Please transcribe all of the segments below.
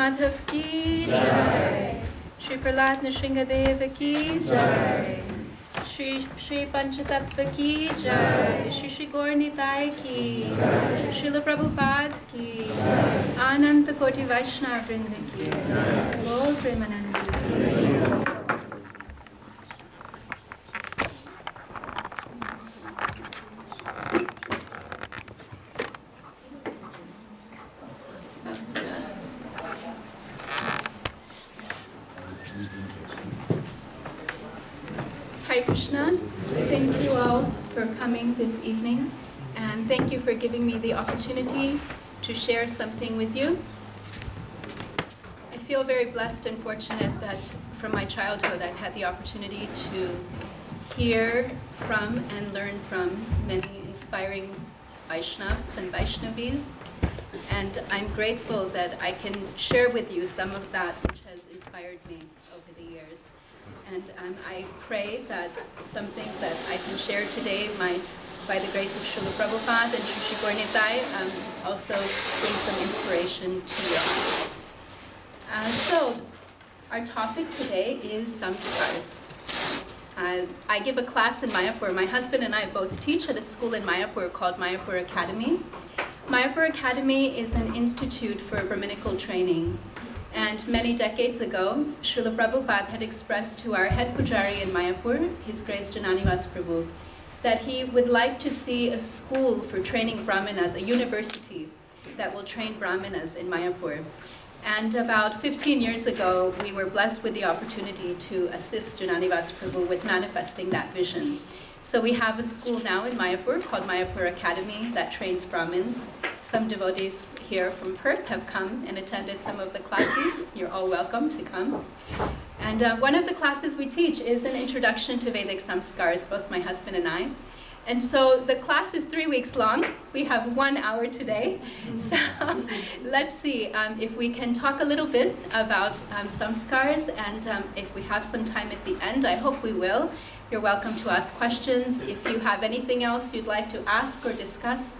Madhav ki Jai. Shri Prahlad Nrsingadeva ki Jai. Shri Panchatattva ki Jai. Shri Gaur Nitai ki Jai. Srila Prabhupada ki Jai. Ananta Koti Vaishnava Vrinda ki Jai. Lord Premanandi. Hare Krishna, thank you all for coming this evening, and thank you for giving me the opportunity to share something with you. I feel very blessed and fortunate that from my childhood I've had the opportunity to hear from and learn from many inspiring Vaishnavas and Vaishnavis, and I'm grateful that I can share with you some of that which has inspired me over the years. And I pray that something that I can share today might, by the grace of Srila Prabhupada and Shri Gaur Nitai, also bring some inspiration to you. So, our topic today is Samskaras. I give a class in Mayapur. My husband and I both teach at a school in Mayapur called Mayapur Academy. Mayapur Academy is an institute for Brahminical training. And many decades ago, Srila Prabhupada had expressed to our head pujari in Mayapur, His Grace Jananivas Prabhu, that he would like to see a school for training Brahmanas, a university that will train Brahmanas in Mayapur. And about 15 years ago, we were blessed with the opportunity to assist Jananivas Prabhu with manifesting that vision. So we have a school now in Mayapur called Mayapur Academy that trains Brahmins. Some devotees here from Perth have come and attended some of the classes. You're all welcome to come. And one of the classes we teach is an introduction to Vedic Samskaras, both my husband and I. And so the class is 3 weeks long. We have 1 hour today. So let's see if we can talk a little bit about Samskaras, and if we have some time at the end, I hope we will. You're welcome to ask questions. If you have anything else you'd like to ask or discuss,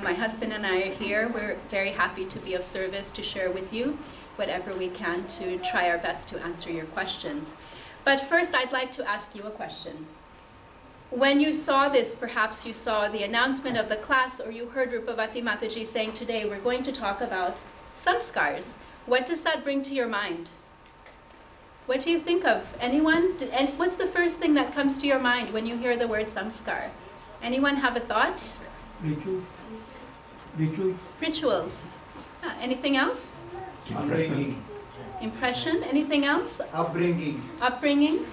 my husband and I are here. We're very happy to be of service to share with you whatever we can to try our best to answer your questions. But first, I'd like to ask you a question. When you saw this, perhaps you saw the announcement of the class, or you heard Rupavati Mataji saying today we're going to talk about samskars. What does that bring to your mind? What do you think of? Anyone? And what's the first thing that comes to your mind when you hear the word samskar? Anyone have a thought? Rituals. Rituals. Anything else? Upbringing. Impression. Anything else? Upbringing. Upbringing.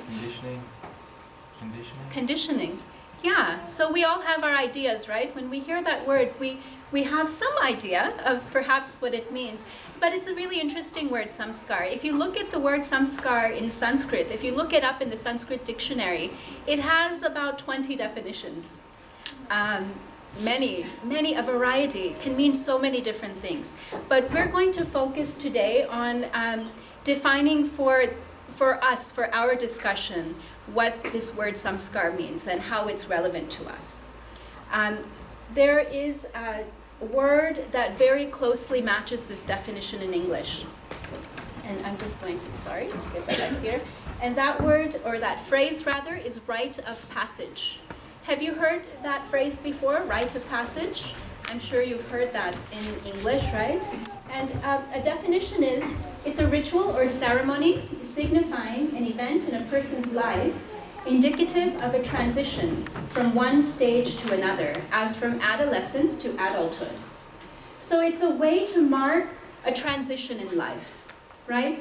Conditioning. Yeah, so we all have our ideas, right? When we hear that word, we have some idea of perhaps what it means. But it's a really interesting word, samskar. If you look at the word samskar in Sanskrit, if you look it up in the Sanskrit dictionary, it has about 20 definitions. Many, a variety, can mean so many different things. But we're going to focus today on defining for us, for our discussion, what this word samskar means and how it's relevant to us. There is a word that very closely matches this definition in English. And I'm just going to, skip ahead here. And that word, or that phrase rather, is rite of passage. Have you heard that phrase before, rite of passage? I'm sure you've heard that in English, right? And a definition is, it's a ritual or ceremony signifying an event in a person's life indicative of a transition from one stage to another, as from adolescence to adulthood. So it's a way to mark a transition in life, right?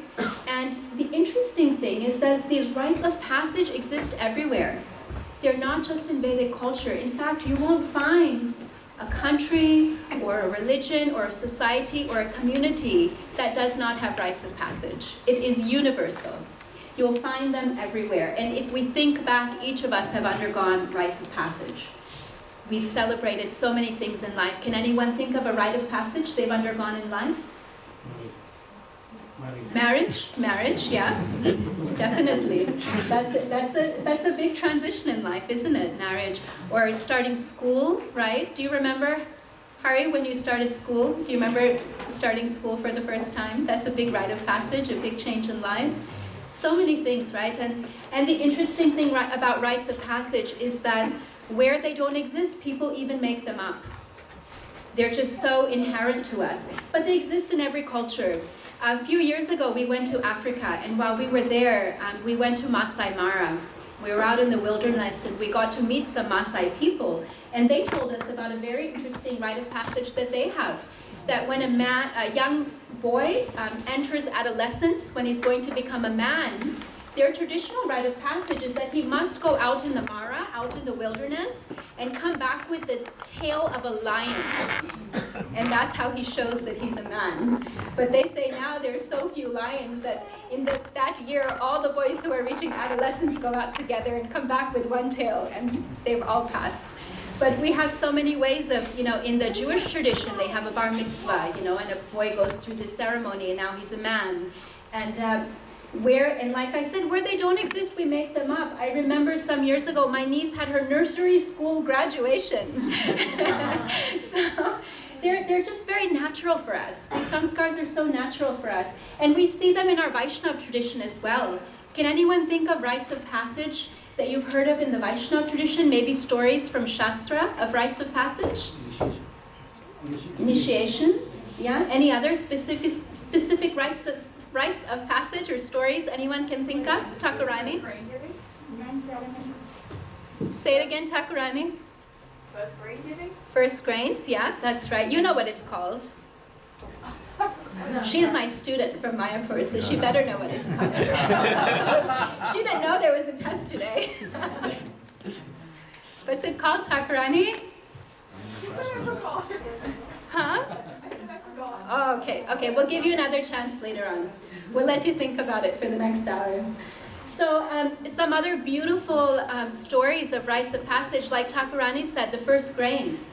And the interesting thing is that these rites of passage exist everywhere. They're not just in Vedic culture. In fact, you won't find a country or a religion or a society or a community that does not have rites of passage. It is universal. You'll find them everywhere. And if we think back, each of us have undergone rites of passage. We've celebrated so many things in life. Can anyone think of a rite of passage they've undergone in life? Marriage, yeah, definitely. That's a big transition in life, isn't it? Marriage, or starting school, right? Do you remember Hari, when you started school, do you remember starting school for the first time? That's a big rite of passage, a big change in life. So many things, right? And the interesting thing about rites of passage is that where they don't exist, people even make them up. They're just so inherent to us. But they exist in every culture. A few years ago, we went to Africa, and while we were there, we went to Masai Mara. We were out in the wilderness, and we got to meet some Maasai people, and they told us about a very interesting rite of passage that they have. That when a young boy enters adolescence, when he's going to become a man, their traditional rite of passage is that he must go out in the Mara, out in the wilderness, and come back with the tail of a lion. And that's how he shows that he's a man. But they say now there's so few lions that in that year, all the boys who are reaching adolescence go out together and come back with one tail, and they've all passed. But we have so many ways of, in the Jewish tradition, they have a bar mitzvah, and a boy goes through this ceremony, and now he's a man. And like I said, where they don't exist, we make them up. I remember some years ago, my niece had her nursery school graduation. So they're just very natural for us. These samskars are so natural for us. And we see them in our Vaishnava tradition as well. Can anyone think of rites of passage that you've heard of in the Vaishnava tradition? Maybe stories from Shastra of rites of passage? Initiation. Yeah. Any other specific rites of passage or stories anyone can think of? Thakurani? Say it again, Thakurani. First grain giving? First grains, yeah, that's right. You know what it's called. She's my student from Mayapur, so she better know what it's called. She didn't know there was a test today. What's it called, Thakurani? Huh? Oh, okay, we'll give you another chance later on. We'll let you think about it for the next hour. So some other beautiful stories of rites of passage, like Thakurani said, the first grains.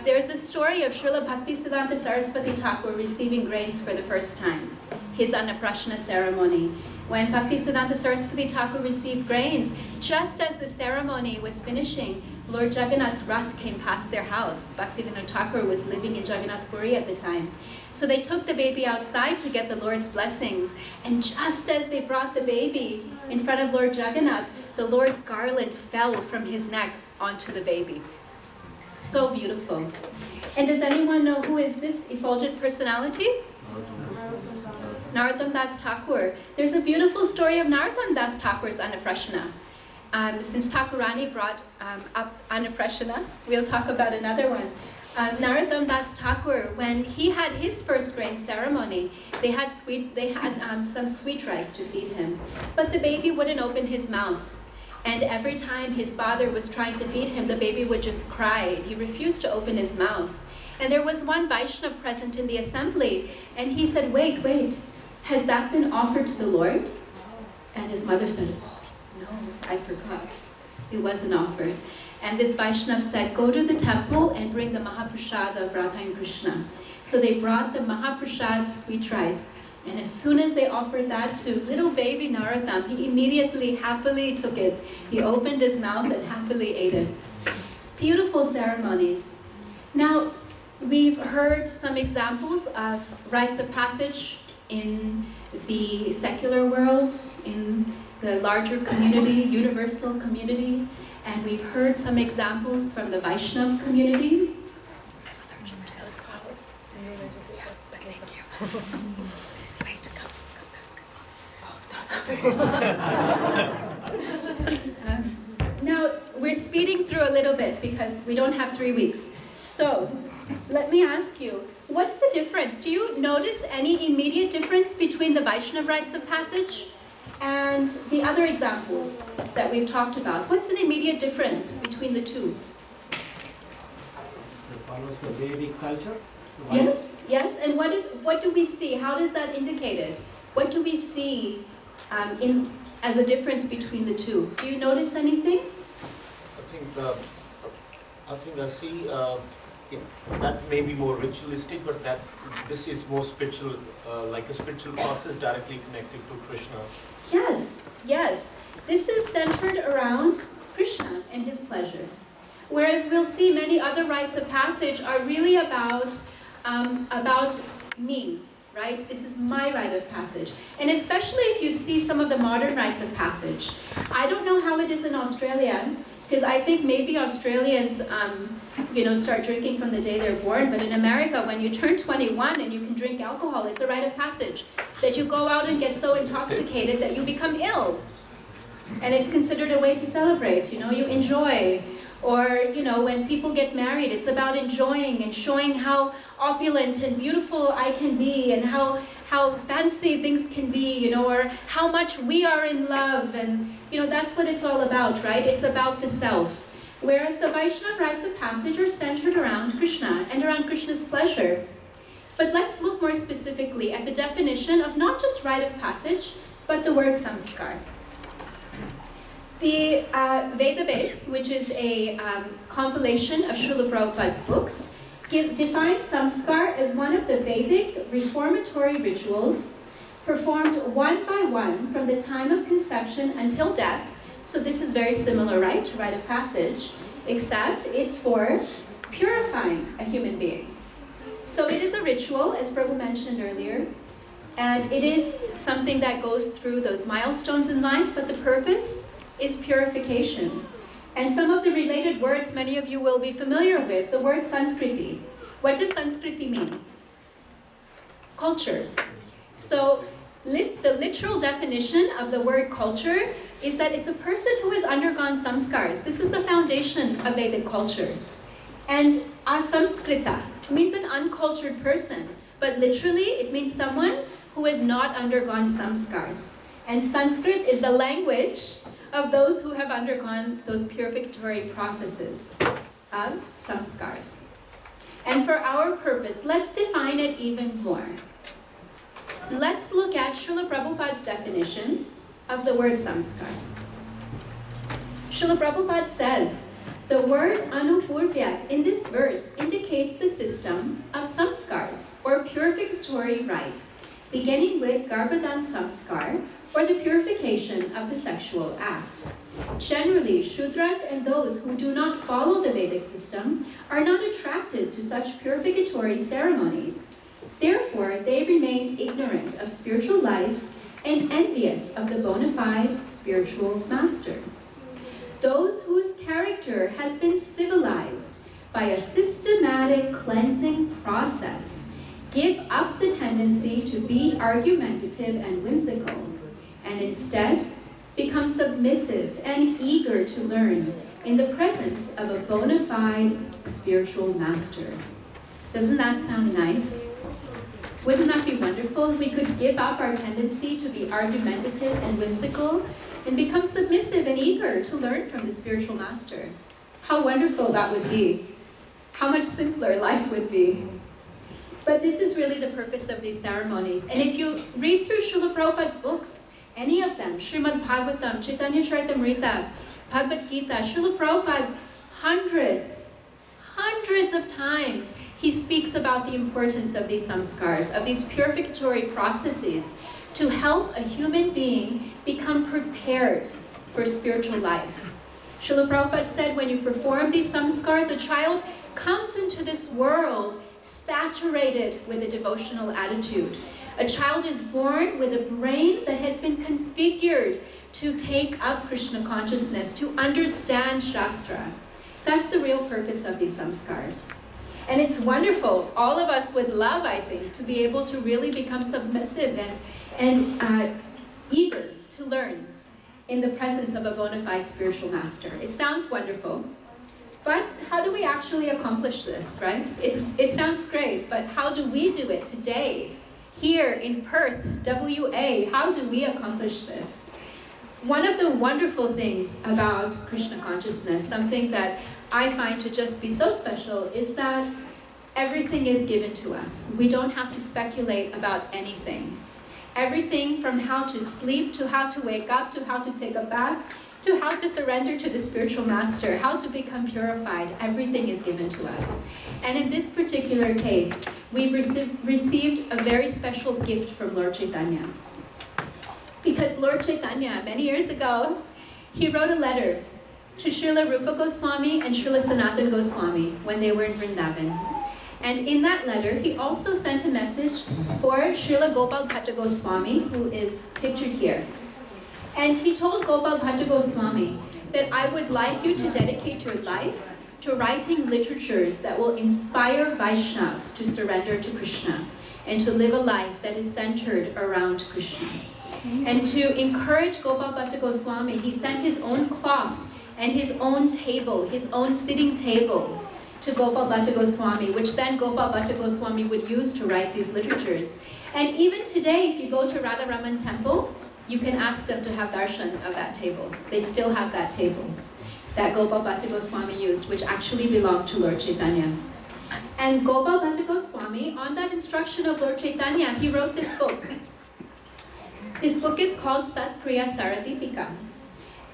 There's a story of Srila Bhaktisiddhanta Saraswati Thakur receiving grains for the first time, his Annaprashana ceremony. When Bhaktisiddhanta Saraswati Thakur received grains, just as the ceremony was finishing, Lord Jagannath's Rath came past their house. Bhaktivinoda Thakur was living in Jagannath Puri at the time. So they took the baby outside to get the Lord's blessings. And just as they brought the baby in front of Lord Jagannath, the Lord's garland fell from his neck onto the baby. So beautiful. And does anyone know who is this effulgent personality? Narottam Das Thakur. There's a beautiful story of Narottam Das Thakur's Annaprashana. Since Thakurani brought up Annaprashana, we'll talk about another one. Narottam Das Thakur, when he had his first grain ceremony, they had some sweet rice to feed him, but the baby wouldn't open his mouth. And every time his father was trying to feed him, the baby would just cry. He refused to open his mouth. And there was one Vaishnav present in the assembly, and he said, wait, has that been offered to the Lord? And his mother said, oh, no, I forgot. It wasn't offered. And this Vaishnav said, go to the temple and bring the Mahaprasad of Radha and Krishna. So they brought the Mahaprasad sweet rice. And as soon as they offered that to little baby Narottam, he immediately happily took it. He opened his mouth and happily ate it. It's beautiful ceremonies. Now, we've heard some examples of rites of passage in the secular world, in the larger community, universal community, and we've heard some examples from the Vaishnava community. I'm allergic to those flowers. Yeah, but thank you. Wait, come back. Oh, no, that's okay. Now, we're speeding through a little bit because we don't have 3 weeks. So, let me ask you, what's the difference? Do you notice any immediate difference between the Vaishnava rites of passage and the other examples that we've talked about? What's an immediate difference between the two? It follows the Vedic culture. Yes, and what do we see? How does that indicate it? What do we see as a difference between the two? Do you notice anything? I think I see that may be more ritualistic, but that this is more spiritual, like a spiritual process directly connected to Krishna. Yes. This is centered around Krishna and his pleasure. Whereas we'll see many other rites of passage are really about me, right? This is my rite of passage. And especially if you see some of the modern rites of passage. I don't know how it is in Australia, because I think maybe Australians start drinking from the day they're born, but in America, when you turn 21 and you can drink alcohol, it's a rite of passage. That you go out and get so intoxicated that you become ill. And it's considered a way to celebrate, you enjoy. Or, when people get married, it's about enjoying and showing how opulent and beautiful I can be and how fancy things can be, or how much we are in love. And, that's what it's all about, right? It's about the self. Whereas the Vaishnava rites of passage are centered around Krishna and around Krishna's pleasure. But let's look more specifically at the definition of not just rite of passage, but the word samskar. The Veda Base, which is a compilation of Srila Prabhupada's books, defines samskar as one of the Vedic reformatory rituals performed one by one from the time of conception until death. So this is very similar, right, to rite of passage, except it's for purifying a human being. So it is a ritual, as Prabhu mentioned earlier, and it is something that goes through those milestones in life, but the purpose is purification. And some of the related words many of you will be familiar with, the word Sanskriti. What does Sanskriti mean? Culture. So the literal definition of the word culture is that it's a person who has undergone samskars. This is the foundation of Vedic culture. And asamskrita means an uncultured person, but literally it means someone who has not undergone samskars. And Sanskrit is the language of those who have undergone those purificatory processes of samskars. And for our purpose, let's define it even more. Let's look at Srila Prabhupada's definition of the word samskar. Srila Prabhupada says, the word anupurvyak in this verse indicates the system of samskars, or purificatory rites, beginning with garbhadan samskar, or the purification of the sexual act. Generally, Shudras and those who do not follow the Vedic system are not attracted to such purificatory ceremonies. Therefore, they remain ignorant of spiritual life and envious of the bona fide spiritual master. Those whose character has been civilized by a systematic cleansing process give up the tendency to be argumentative and whimsical, and instead become submissive and eager to learn in the presence of a bona fide spiritual master. Doesn't that sound nice? Wouldn't that be wonderful if we could give up our tendency to be argumentative and whimsical and become submissive and eager to learn from the spiritual master? How wonderful that would be. How much simpler life would be. But this is really the purpose of these ceremonies. And if you read through Srila Prabhupada's books, any of them, Srimad Bhagavatam, Chaitanya Charitamrita, Bhagavad Gita, Srila Prabhupada, hundreds of times, he speaks about the importance of these samskars, of these purificatory processes to help a human being become prepared for spiritual life. Srila Prabhupada said when you perform these samskars, a child comes into this world saturated with a devotional attitude. A child is born with a brain that has been configured to take up Krishna consciousness, to understand Shastra. That's the real purpose of these samskars. And it's wonderful. All of us would love, I think, to be able to really become submissive and eager to learn in the presence of a bona fide spiritual master. It sounds wonderful. But how do we actually accomplish this, right? It sounds great, but how do we do it today? Here in Perth, WA, how do we accomplish this? One of the wonderful things about Krishna consciousness, something that I find to just be so special, is that everything is given to us. We don't have to speculate about anything. Everything from how to sleep, to how to wake up, to how to take a bath, to how to surrender to the spiritual master, how to become purified, everything is given to us. And in this particular case, we've received a very special gift from Lord Chaitanya. Because Lord Chaitanya, many years ago, he wrote a letter to Srila Rupa Goswami and Srila Sanatana Goswami when they were in Vrindavan. And in that letter, he also sent a message for Srila Gopal Bhatta Goswami, who is pictured here. And he told Gopal Bhatta Goswami that I would like you to dedicate your life to writing literatures that will inspire Vaishnavas to surrender to Krishna and to live a life that is centered around Krishna. And to encourage Gopal Bhatta Goswami, he sent his own cloth and his own table, his own sitting table to Gopal Bhatta Goswami, which then Gopal Bhatta Goswami would use to write these literatures. And even today, if you go to Radha Raman temple, you can ask them to have darshan of that table. They still have that table that Gopal Bhatta Goswami used, which actually belonged to Lord Chaitanya. And Gopal Bhatta Goswami, on that instruction of Lord Chaitanya, he wrote this book. This book is called Sat Priya Saradipika.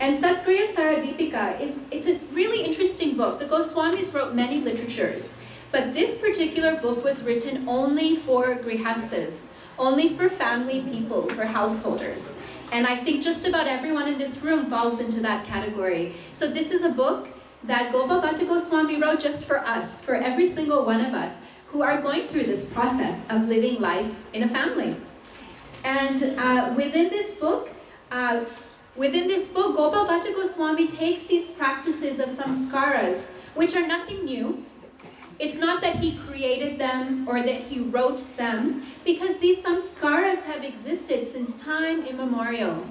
And Sat Priya Saradipika it's a really interesting book. The Goswamis wrote many literatures, but this particular book was written only for grihastas, only for family people, for householders. And I think just about everyone in this room falls into that category. So this is a book that Gopal Bhatta Goswami wrote just for us, for every single one of us who are going through this process of living life in a family. And within this book, Gopal Bhatta Goswami takes these practices of samskaras, which are nothing new. It's not that he created them or that he wrote them, because these samskaras have existed since time immemorial.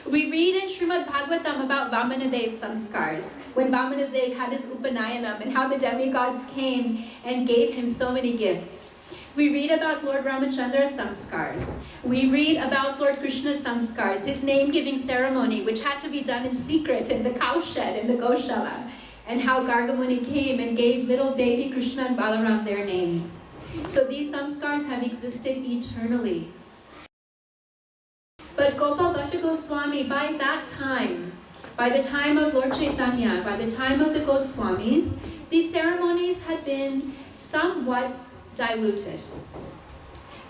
We read in Srimad Bhagavatam about Vamanadev's samskars, when Vamanadev had his Upanayanam and how the demigods came and gave him so many gifts. We read about Lord Ramachandra's samskars. We read about Lord Krishna's samskars, his name-giving ceremony, which had to be done in secret in the cowshed in the Goshala, and how Gargamuni came and gave little baby Krishna and Balaram their names. So these samskars have existed eternally. But Gopal Bhatta Goswami, by that time, by the time of Lord Chaitanya, by the time of the Goswamis, these ceremonies had been somewhat diluted.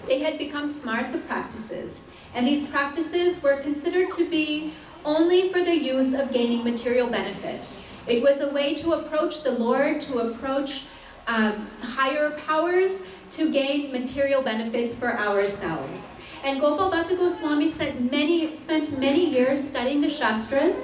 They had become smartha practices, and these practices were considered to be only for the use of gaining material benefit. It was a way to approach the Lord, to approach higher powers, to gain material benefits for ourselves. And Gopal Bhatta Goswami spent many years studying the Shastras,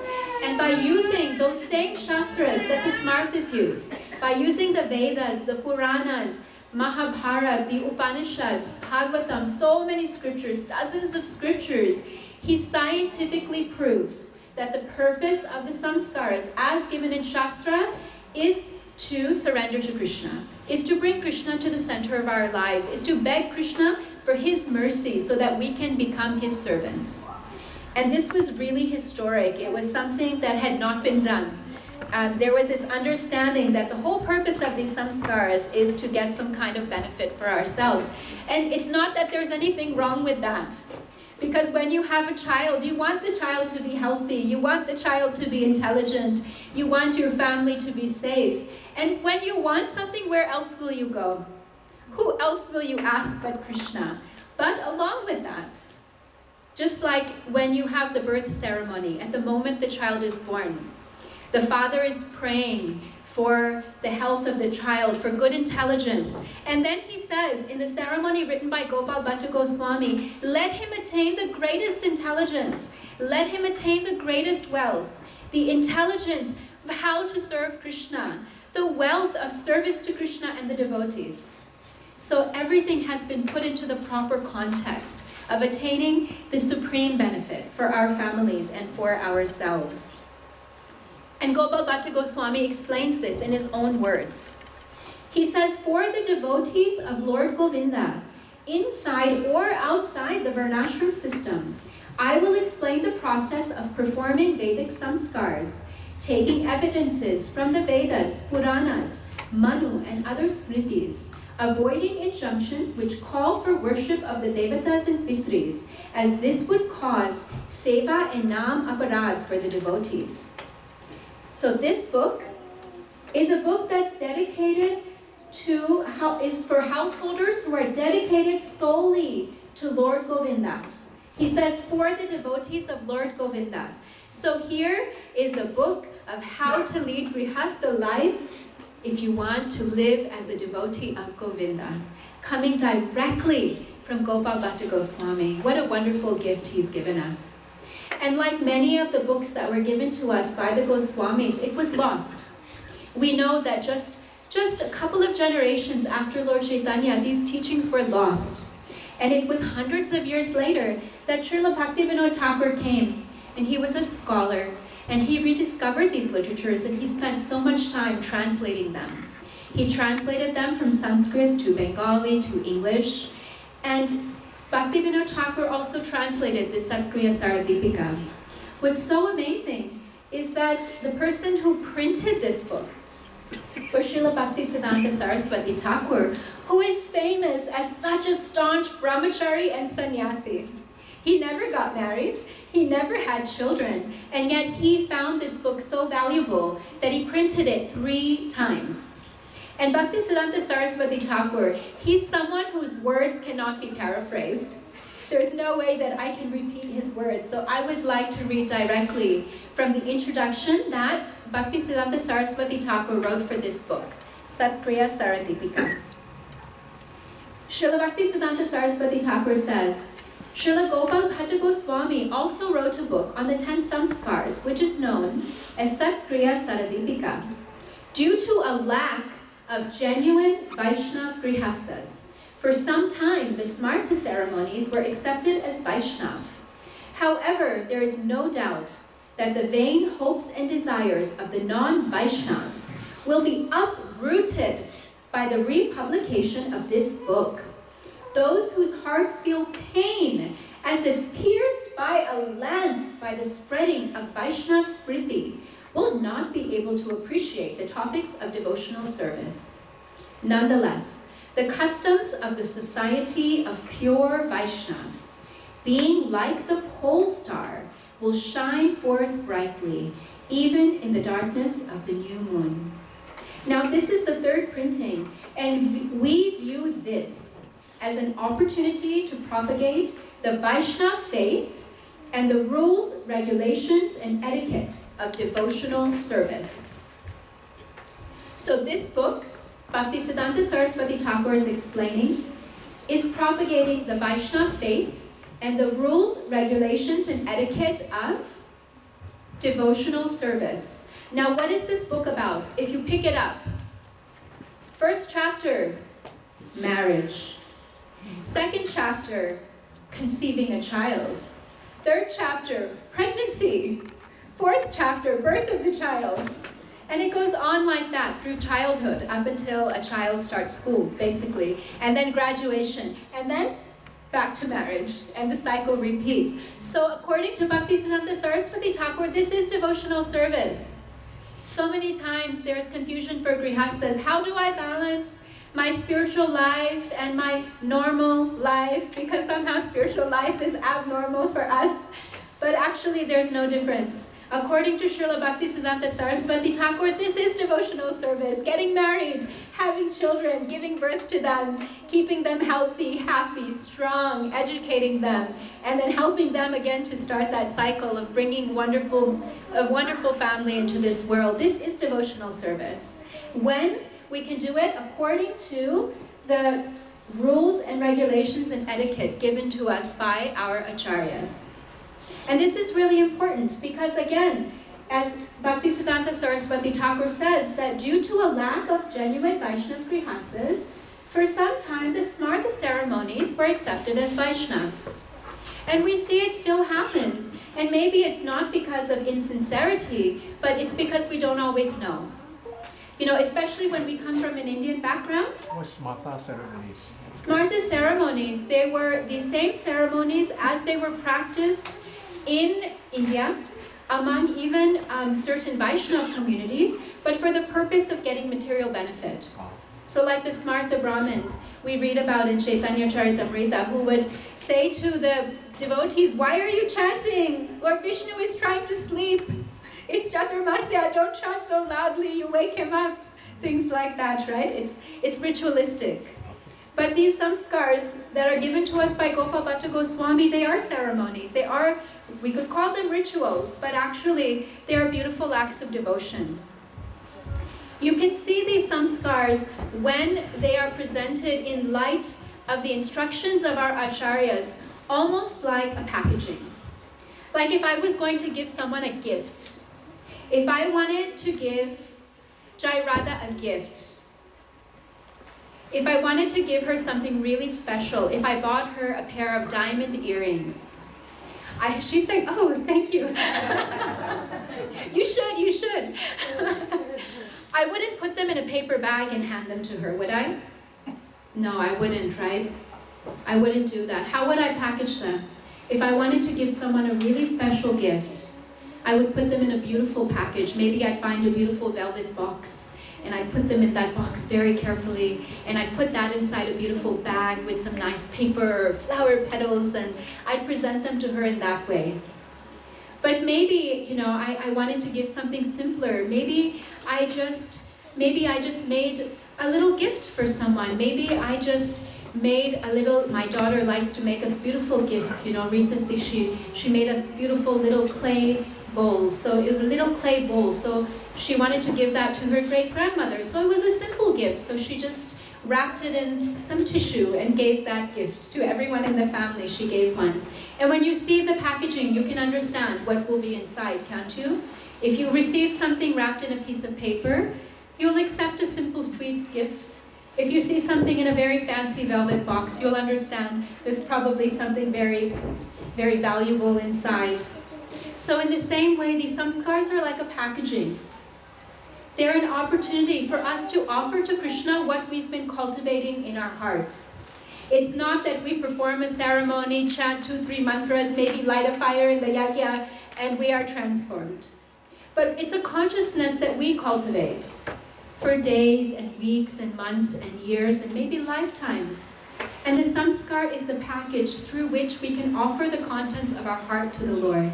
and by using those same Shastras that the Smarthas use, by using the Vedas, the Puranas, Mahabharata, the Upanishads, Bhagavatam, so many scriptures, dozens of scriptures, he scientifically proved that the purpose of the samskaras, as given in Shastra, is to surrender to Krishna, is to bring Krishna to the center of our lives, is to beg Krishna for his mercy so that we can become his servants. And this was really historic. It was something that had not been done. There was this understanding that the whole purpose of these samskaras is to get some kind of benefit for ourselves. And it's not that there's anything wrong with that. Because when you have a child, you want the child to be healthy, you want the child to be intelligent, you want your family to be safe. And when you want something, where else will you go? Who else will you ask but Krishna? But along with that, just like when you have the birth ceremony, at the moment the child is born, the father is praying for the health of the child, for good intelligence. And then he says, in the ceremony written by Gopal Bhatta Goswami, let him attain the greatest intelligence, let him attain the greatest wealth, the intelligence of how to serve Krishna, the wealth of service to Krishna and the devotees. So everything has been put into the proper context of attaining the supreme benefit for our families and for ourselves. And Gopal Bhatta Goswami explains this in his own words. He says, for the devotees of Lord Govinda, inside or outside the Varnashram system, I will explain the process of performing Vedic samskars, taking evidences from the Vedas, Puranas, Manu, and other smritis, avoiding injunctions which call for worship of the Devatas and Pitris, as this would cause seva and nam aparad for the devotees. So this book is a book that's dedicated to, is for householders who are dedicated solely to Lord Govinda. He says, for the devotees of Lord Govinda. So here is a book of how to lead Grihastha life if you want to live as a devotee of Govinda, coming directly from Gopal Bhatta Goswami. What a wonderful gift he's given us. And like many of the books that were given to us by the Goswamis, it was lost. We know that just a couple of generations after Lord Chaitanya, these teachings were lost. And it was hundreds of years later that Srila Bhaktivinoda Thakur came, and he was a scholar, and he rediscovered these literatures, and he spent so much time translating them. He translated them from Sanskrit to Bengali to English, and Bhaktivinoda Thakur also translated the Satkriya Saradipika. What's so amazing is that the person who printed this book was Srila Bhaktisiddhanta Saraswati Thakur, who is famous as such a staunch brahmachari and sannyasi. He never got married, he never had children, and yet he found this book so valuable that he printed it 3 times. And Bhaktisiddhanta Saraswati Thakur, he's someone whose words cannot be paraphrased. There's no way that I can repeat his words, so I would like to read directly from the introduction that Bhaktisiddhanta Saraswati Thakur wrote for this book, Satkriya Saradipika. Srila Bhaktisiddhanta Saraswati Thakur says, Srila Gopal Bhatta Goswami also wrote a book on the 10 Samskaras, which is known as Satkriya Saradipika. Due to a lack of genuine Vaishnav Grihasthas, for some time the Smartha ceremonies were accepted as Vaishnav. However, there is no doubt that the vain hopes and desires of the non-Vaishnavs will be uprooted by the republication of this book. Those whose hearts feel pain as if pierced by a lance by the spreading of Vaishnav Smriti will not be able to appreciate the topics of devotional service. Nonetheless, the customs of the society of pure Vaishnavs, being like the pole star, will shine forth brightly, even in the darkness of the new moon. Now, this is the 3rd printing, and we view this as an opportunity to propagate the Vaishnav faith and the rules, regulations, and etiquette of devotional service. So this book, Bhaktisiddhanta Saraswati Thakur is explaining, is propagating the Vaishnav faith and the rules, regulations, and etiquette of devotional service. Now, what is this book about? If you pick it up, 1st chapter, marriage. 2nd chapter, conceiving a child. 3rd chapter, pregnancy. 4th chapter, birth of the child. And it goes on like that through childhood up until a child starts school, basically. And then graduation. And then back to marriage. And the cycle repeats. So according to Bhaktisiddhanta Saraswati Thakur, this is devotional service. So many times there is confusion for grihasthas. How do I balance my spiritual life and my normal life? Because somehow spiritual life is abnormal for us. But actually there's no difference. According to Srila Bhaktisiddhanta Saraswati Thakur, this is devotional service. Getting married, having children, giving birth to them, keeping them healthy, happy, strong, educating them, and then helping them again to start that cycle of bringing a wonderful family into this world. This is devotional service. When we can do it according to the rules and regulations and etiquette given to us by our acharyas. And this is really important because, again, as Bhaktisiddhanta Saraswati Thakur says, that due to a lack of genuine Vaishnav Grihasthas, for some time the Smartha ceremonies were accepted as Vaishnav. And we see it still happens. And maybe it's not because of insincerity, but it's because we don't always know. You know, especially when we come from an Indian background. What Smartha ceremonies? Smartha ceremonies, they were the same ceremonies as they were practiced in India, among even certain Vaishnav communities, but for the purpose of getting material benefit. So like the Smartha Brahmins, we read about in Chaitanya Charitamrita, who would say to the devotees, "Why are you chanting? Lord Vishnu is trying to sleep. It's Chaturmasya, don't chant so loudly, you wake him up." Things like that, right? It's ritualistic. But these samskars that are given to us by Gopal Bhatta Goswami, they are ceremonies. They are, we could call them rituals, but actually they are beautiful acts of devotion. You can see these samskars when they are presented in light of the instructions of our acharyas, almost like a packaging. Like if I was going to give someone a gift, if I wanted to give Jai Radha a gift, if I wanted to give her something really special, if I bought her a pair of diamond earrings, she's saying, oh, thank you. You should. I wouldn't put them in a paper bag and hand them to her, would I? No, I wouldn't, right? I wouldn't do that. How would I package them? If I wanted to give someone a really special gift, I would put them in a beautiful package. Maybe I'd find a beautiful velvet box, and I'd put them in that box very carefully, and I'd put that inside a beautiful bag with some nice paper or flower petals, and I'd present them to her in that way. But maybe, I wanted to give something simpler. Maybe I just made a little gift for someone. Maybe I just made a little, my daughter likes to make us beautiful gifts. Recently she made us beautiful little clay bowls. So it was a little clay bowl. So she wanted to give that to her great-grandmother. So it was a simple gift. So she just wrapped it in some tissue and gave that gift to everyone in the family. She gave one. And when you see the packaging, you can understand what will be inside, can't you? If you receive something wrapped in a piece of paper, you'll accept a simple, sweet gift. If you see something in a very fancy velvet box, you'll understand there's probably something very, very valuable inside. So in the same way, these samskars are like a packaging. They're an opportunity for us to offer to Krishna what we've been cultivating in our hearts. It's not that we perform a ceremony, chant 2-3 mantras, maybe light a fire in the yajna, and we are transformed. But it's a consciousness that we cultivate for days and weeks and months and years and maybe lifetimes. And the samskar is the package through which we can offer the contents of our heart to the Lord.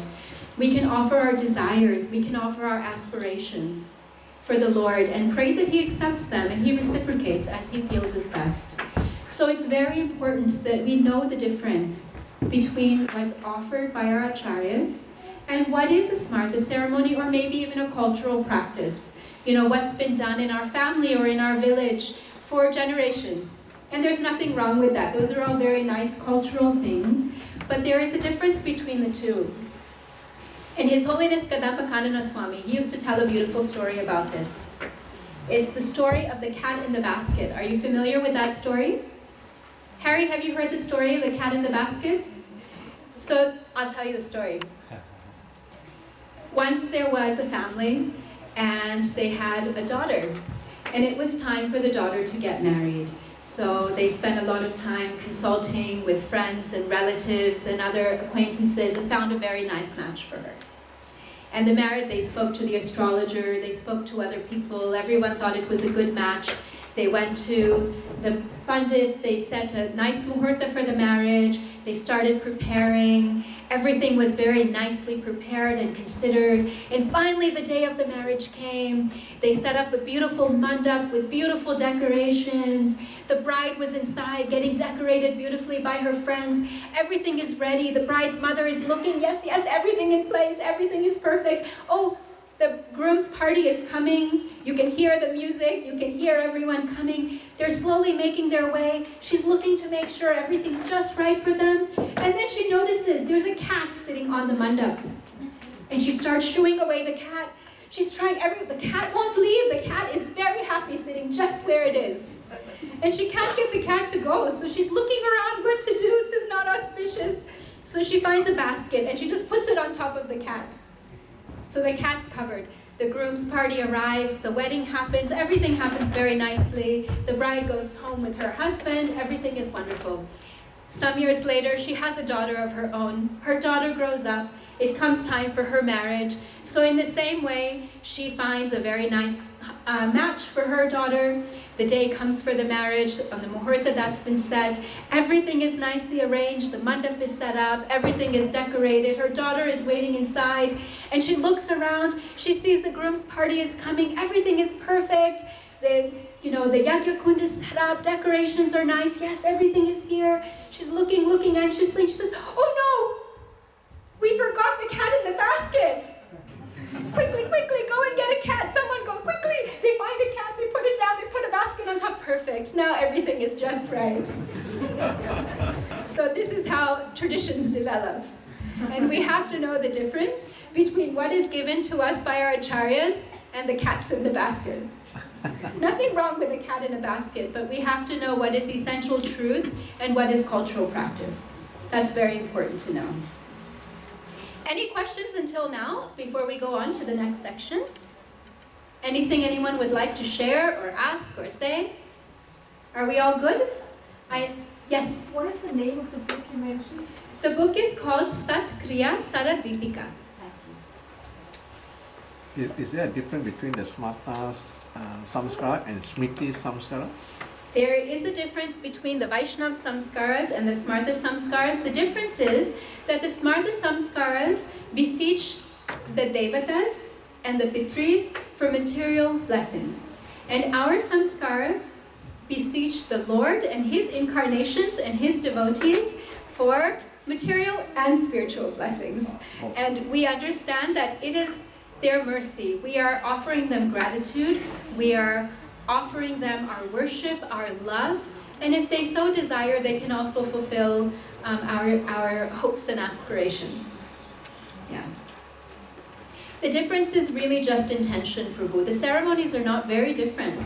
We can offer our desires, we can offer our aspirations for the Lord and pray that He accepts them and He reciprocates as He feels is best. So it's very important that we know the difference between what's offered by our acharyas and what is a smart, the ceremony, or maybe even a cultural practice. What's been done in our family or in our village for generations. And there's nothing wrong with that. Those are all very nice cultural things. But there is a difference between the two. And His Holiness Kadamba Kanana Swami, he used to tell a beautiful story about this. It's the story of the cat in the basket. Are you familiar with that story? Harry, have you heard the story of the cat in the basket? So I'll tell you the story. Once there was a family, and they had a daughter, and it was time for the daughter to get married. So they spent a lot of time consulting with friends and relatives and other acquaintances and found a very nice match for her. And they spoke to the astrologer, they spoke to other people, everyone thought it was a good match. They went to the pandit, they set a nice muhurta for the marriage, they started preparing, everything was very nicely prepared and considered, and finally the day of the marriage came. They set up a beautiful mandap with beautiful decorations. The bride was inside getting decorated beautifully by her friends. Everything is ready, the bride's mother is looking, yes, everything in place, everything is perfect. Oh, the groom's party is coming. You can hear the music. You can hear everyone coming. They're slowly making their way. She's looking to make sure everything's just right for them. And then she notices there's a cat sitting on the mandap. And she starts shooing away the cat. She's trying the cat won't leave. The cat is very happy sitting just where it is. And she can't get the cat to go. So she's looking around what to do. This is not auspicious. So she finds a basket and she just puts it on top of the cat. So the cat's covered. The groom's party arrives, the wedding happens, everything happens very nicely. The bride goes home with her husband, everything is wonderful. Some years later, she has a daughter of her own. Her daughter grows up. It comes time for her marriage. So in the same way, she finds a very nice match for her daughter. The day comes for the marriage, on the muhurta that's been set. Everything is nicely arranged, the mandap is set up, everything is decorated. Her daughter is waiting inside, and she looks around. She sees the groom's party is coming, everything is perfect. the Yagya Kund is set up, decorations are nice, yes, everything is here. She's looking anxiously, and she says, oh no, we forgot the cat in the basket. Quickly, go and get a cat. Someone go, quickly. They find a cat, they put it down, they put a basket on top. Perfect. Now everything is just right. So this is how traditions develop. And we have to know the difference between what is given to us by our acharyas and the cats in the basket. Nothing wrong with a cat in a basket, but we have to know what is essential truth and what is cultural practice. That's very important to know. Any questions until now, before we go on to the next section? Anything anyone would like to share or ask or say? Are we all good? Yes? What is the name of the book you mentioned? The book is called Sat Kriya Saradipika. Is there a difference between the Smarta Samskara and Smriti Samskara? There is a difference between the Vaishnav Samskaras and the Smarta Samskaras. The difference is that the Smarta Samskaras beseech the Devatas and the Pitris for material blessings. And our Samskaras beseech the Lord and His incarnations and His devotees for material and spiritual blessings. And we understand that it is their mercy. We are offering them gratitude. We are offering them our worship, our love, and if they so desire, they can also fulfill our hopes and aspirations. Yeah. The difference is really just intention, Prabhu. The ceremonies are not very different,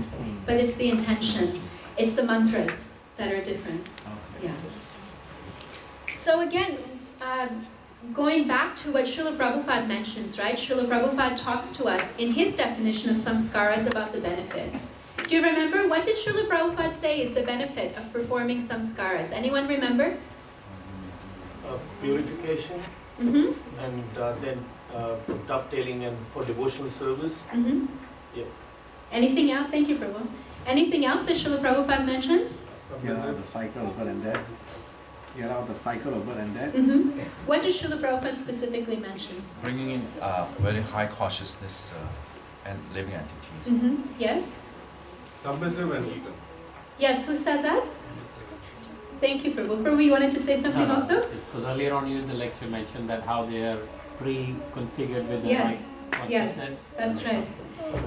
but it's the intention. It's the mantras that are different. Yeah. So again, going back to what Srila Prabhupada mentions, right? Srila Prabhupada talks to us in his definition of samskaras about the benefit. Do you remember? What did Srila Prabhupada say is the benefit of performing samskaras? Anyone remember? Purification, Mm-hmm. and then dovetailing and for devotional service. Mm-hmm. Yeah. Anything else? Thank you, Prabhu. Anything else that Srila Prabhupada mentions? Get out the cycle of birth and death. Get out the cycle of birth and death. Mm-hmm. What does Srila Prabhupada specifically mention? Bringing in very high consciousness and living entities. Mm-hmm. Yes? Submissive and eager. Yes, who said that? Thank you, Prabhu. Prabhu, you wanted to say something also? Because earlier on you in the lecture mentioned that how they are pre-configured with the Yes. right Yes, consciousness. that's right.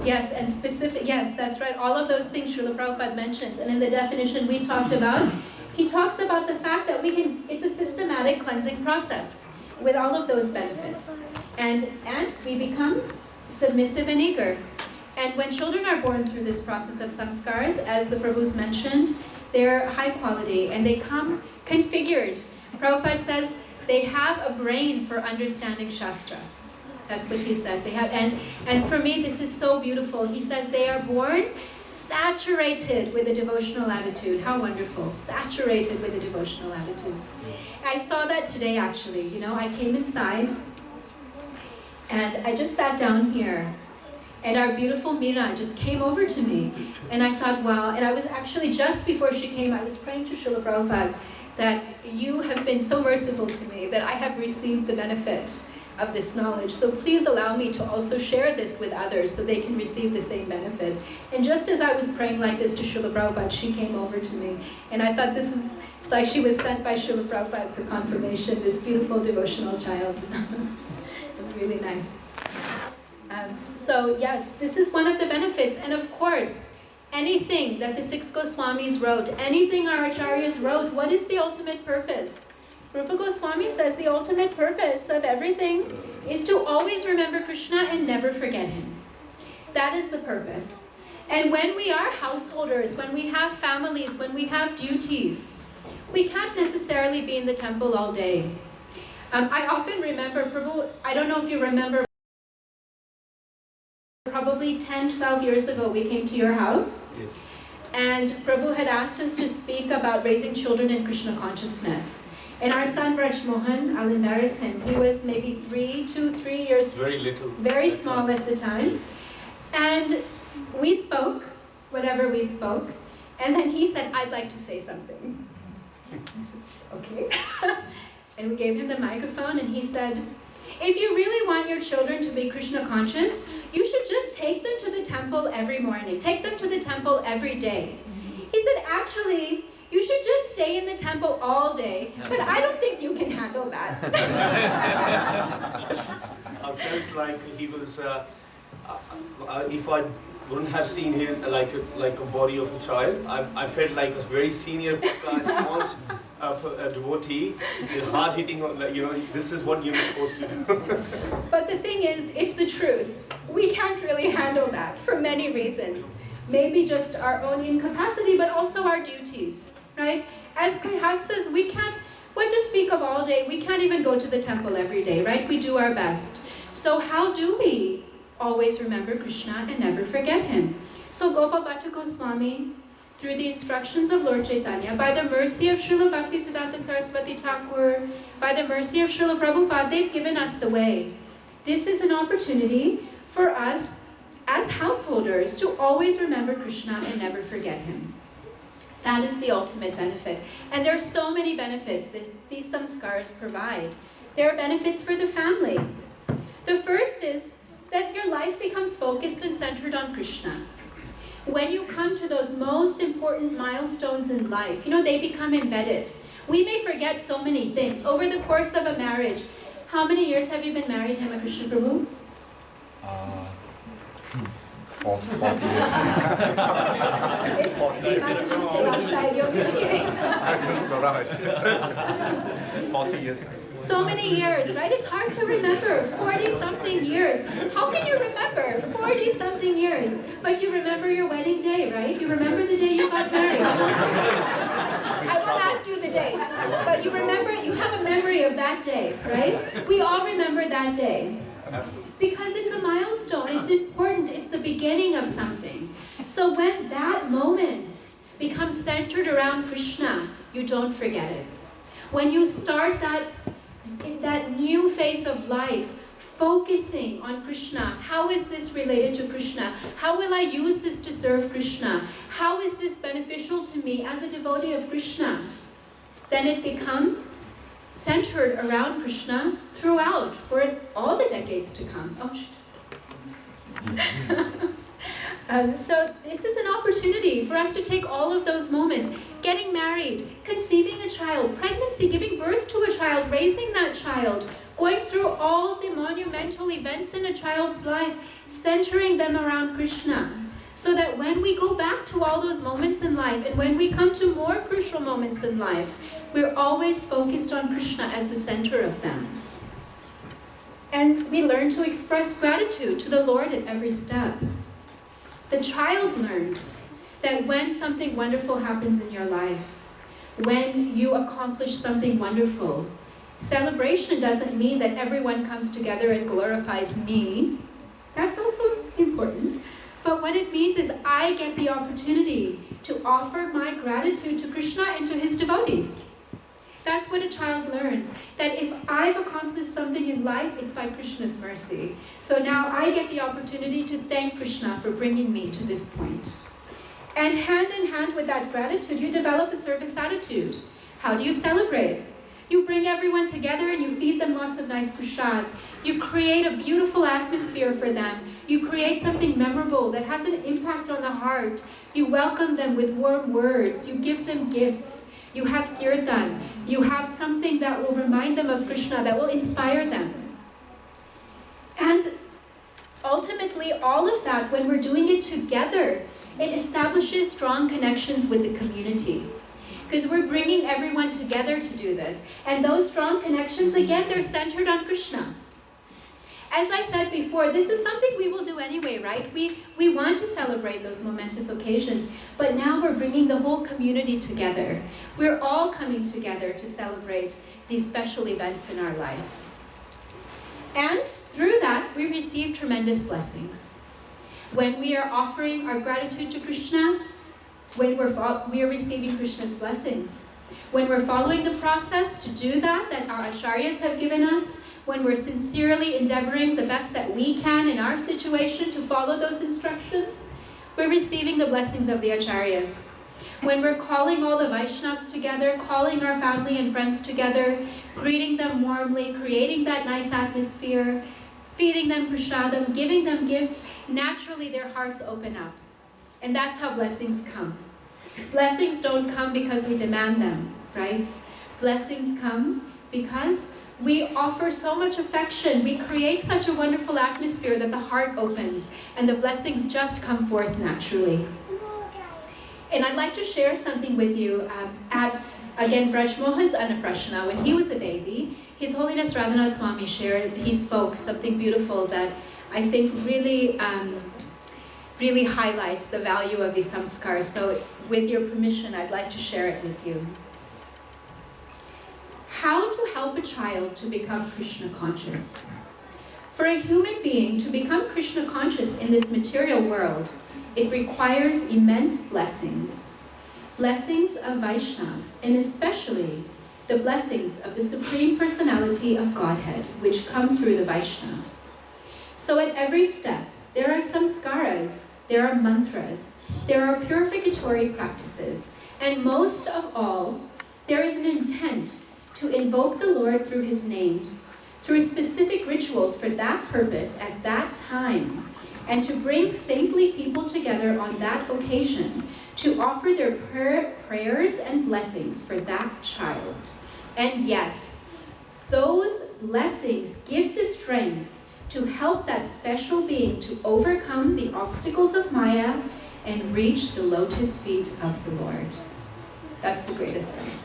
Yes, and specific, yes, that's right. All of those things Srila Prabhupada mentions. And in the definition we talked about, he talks about the fact that it's a systematic cleansing process with all of those benefits. And we become submissive and eager. And when children are born through this process of samskaras, as the Prabhus mentioned, they're high quality and they come configured. Prabhupada says they have a brain for understanding Shastra. That's what he says. They have, and for me, this is so beautiful. He says they are born saturated with a devotional attitude. How wonderful. Saturated with a devotional attitude. I saw that today, actually. You know, I came inside and I just sat down here. And our beautiful Meera just came over to me. And I thought, wow. And I was actually, just before she came, I was praying to Srila Prabhupada that you have been so merciful to me that I have received the benefit of this knowledge. So please allow me to also share this with others so they can receive the same benefit. And just as I was praying like this to Srila Prabhupada, she came over to me. And I thought it's like she was sent by Srila Prabhupada for confirmation, this beautiful devotional child. It's really nice. So yes, this is one of the benefits. And of course, anything that the 6 Goswamis wrote, anything our acharyas wrote, what is the ultimate purpose? Rupa Goswami says the ultimate purpose of everything is to always remember Krishna and never forget him. That is the purpose. And when we are householders, when we have families, when we have duties, we can't necessarily be in the temple all day. I often remember, Prabhu, I don't know if you remember, probably 10, 12 years ago, we came to your house. Yes. And Prabhu had asked us to speak about raising children in Krishna consciousness. And our son, Raj Mohan, I'll embarrass him, he was maybe 2, 3 years, Very little. very small at the time. And we spoke, whatever we spoke, and then he said, I'd like to say something. I said, okay. And we gave him the microphone, and he said, if you really want your children to be Krishna conscious, you should just take them to the temple every morning, take them to the temple every day. He said, actually, you should just stay in the temple all day, but I don't think you can handle that. I felt like he was, if I wouldn't have seen him like a body of a child, I felt like a very senior staunch devotee, hard-hitting, this is what you're supposed to do. But the thing is, it's the truth. We can't really handle that for many reasons. Maybe just our own incapacity, but also our duties, right? As grihasthas, we can't, what to speak of all day, we can't even go to the temple every day, right? We do our best. So how do we always remember Krishna and never forget him? So Gopal Bhatta Goswami, through the instructions of Lord Chaitanya, by the mercy of Srila Bhaktisiddhanta Saraswati Thakur, by the mercy of Srila Prabhupada, they've given us the way. This is an opportunity for us as householders to always remember Krishna and never forget him. That is the ultimate benefit. And there are so many benefits these samskaras provide. There are benefits for the family. The first is that your life becomes focused and centered on Krishna. When you come to those most important milestones in life, they become embedded. We may forget so many things. Over the course of a marriage, how many years have you been married, Hema Krishna Prabhu? 40 years. It's you have to just stay outside, you'll be okay. I don't know how I say it. 40 years. So many years, right? It's hard to remember. 40-something years. How can you remember 40-something years? But you remember your wedding day, right? You remember the day you got married. I won't ask you the date, but you remember, you have a memory of that day, right? We all remember that day. Because it's a milestone, it's important, it's the beginning of something. So when that moment becomes centered around Krishna, you don't forget it. When you start that new phase of life, focusing on Krishna, how is this related to Krishna? How will I use this to serve Krishna? How is this beneficial to me as a devotee of Krishna? Then it becomes centered around Krishna throughout for all the decades to come. So this is an opportunity for us to take all of those moments. Getting married, conceiving a child, pregnancy, giving birth to a child, raising that child, going through all the monumental events in a child's life, centering them around Krishna. So that when we go back to all those moments in life, and when we come to more crucial moments in life, we're always focused on Krishna as the center of them. And we learn to express gratitude to the Lord at every step. The child learns that when something wonderful happens in your life, when you accomplish something wonderful, celebration doesn't mean that everyone comes together and glorifies me. That's also important. But what it means is I get the opportunity to offer my gratitude to Krishna and to his devotees. That's what a child learns, that if I've accomplished something in life, it's by Krishna's mercy. So now I get the opportunity to thank Krishna for bringing me to this point. And hand in hand with that gratitude, you develop a service attitude. How do you celebrate? You bring everyone together and you feed them lots of nice prasad. You create a beautiful atmosphere for them. You create something memorable that has an impact on the heart. You welcome them with warm words. You give them gifts. You have kirtan. You have something that will remind them of Krishna, that will inspire them. And ultimately, all of that, when we're doing it together, it establishes strong connections with the community. Because we're bringing everyone together to do this. And those strong connections, again, they're centered on Krishna. As I said before, this is something we will do anyway, right? We want to celebrate those momentous occasions, but now we're bringing the whole community together. We're all coming together to celebrate these special events in our life. And through that, we receive tremendous blessings. When we are offering our gratitude to Krishna, when we are receiving Krishna's blessings. When we're following the process to do that our acharyas have given us, when we're sincerely endeavoring the best that we can in our situation to follow those instructions, we're receiving the blessings of the acharyas. When we're calling all the Vaishnavas together, calling our family and friends together, greeting them warmly, creating that nice atmosphere, feeding them prasadam, giving them gifts, naturally their hearts open up. And that's how blessings come. Blessings don't come because we demand them, right? Blessings come because we offer so much affection. We create such a wonderful atmosphere that the heart opens and the blessings just come forth naturally. And I'd like to share something with you. At, again, Braj Mohan's Annaprashna, when he was a baby, His Holiness Radhanath Swami he spoke something beautiful that I think really highlights the value of the samskar. So with your permission, I'd like to share it with you. How to help a child to become Krishna conscious. For a human being to become Krishna conscious in this material world, it requires immense blessings. Blessings of Vaishnavas, and especially the blessings of the Supreme Personality of Godhead, which come through the Vaishnavas. So at every step, there are samskaras, there are mantras, there are purificatory practices, and most of all, there is an intent to invoke the Lord through His names, through specific rituals for that purpose at that time, and to bring saintly people together on that occasion to offer their prayers and blessings for that child. And yes, those blessings give the strength to help that special being to overcome the obstacles of Maya and reach the lotus feet of the Lord. That's the greatest benefit.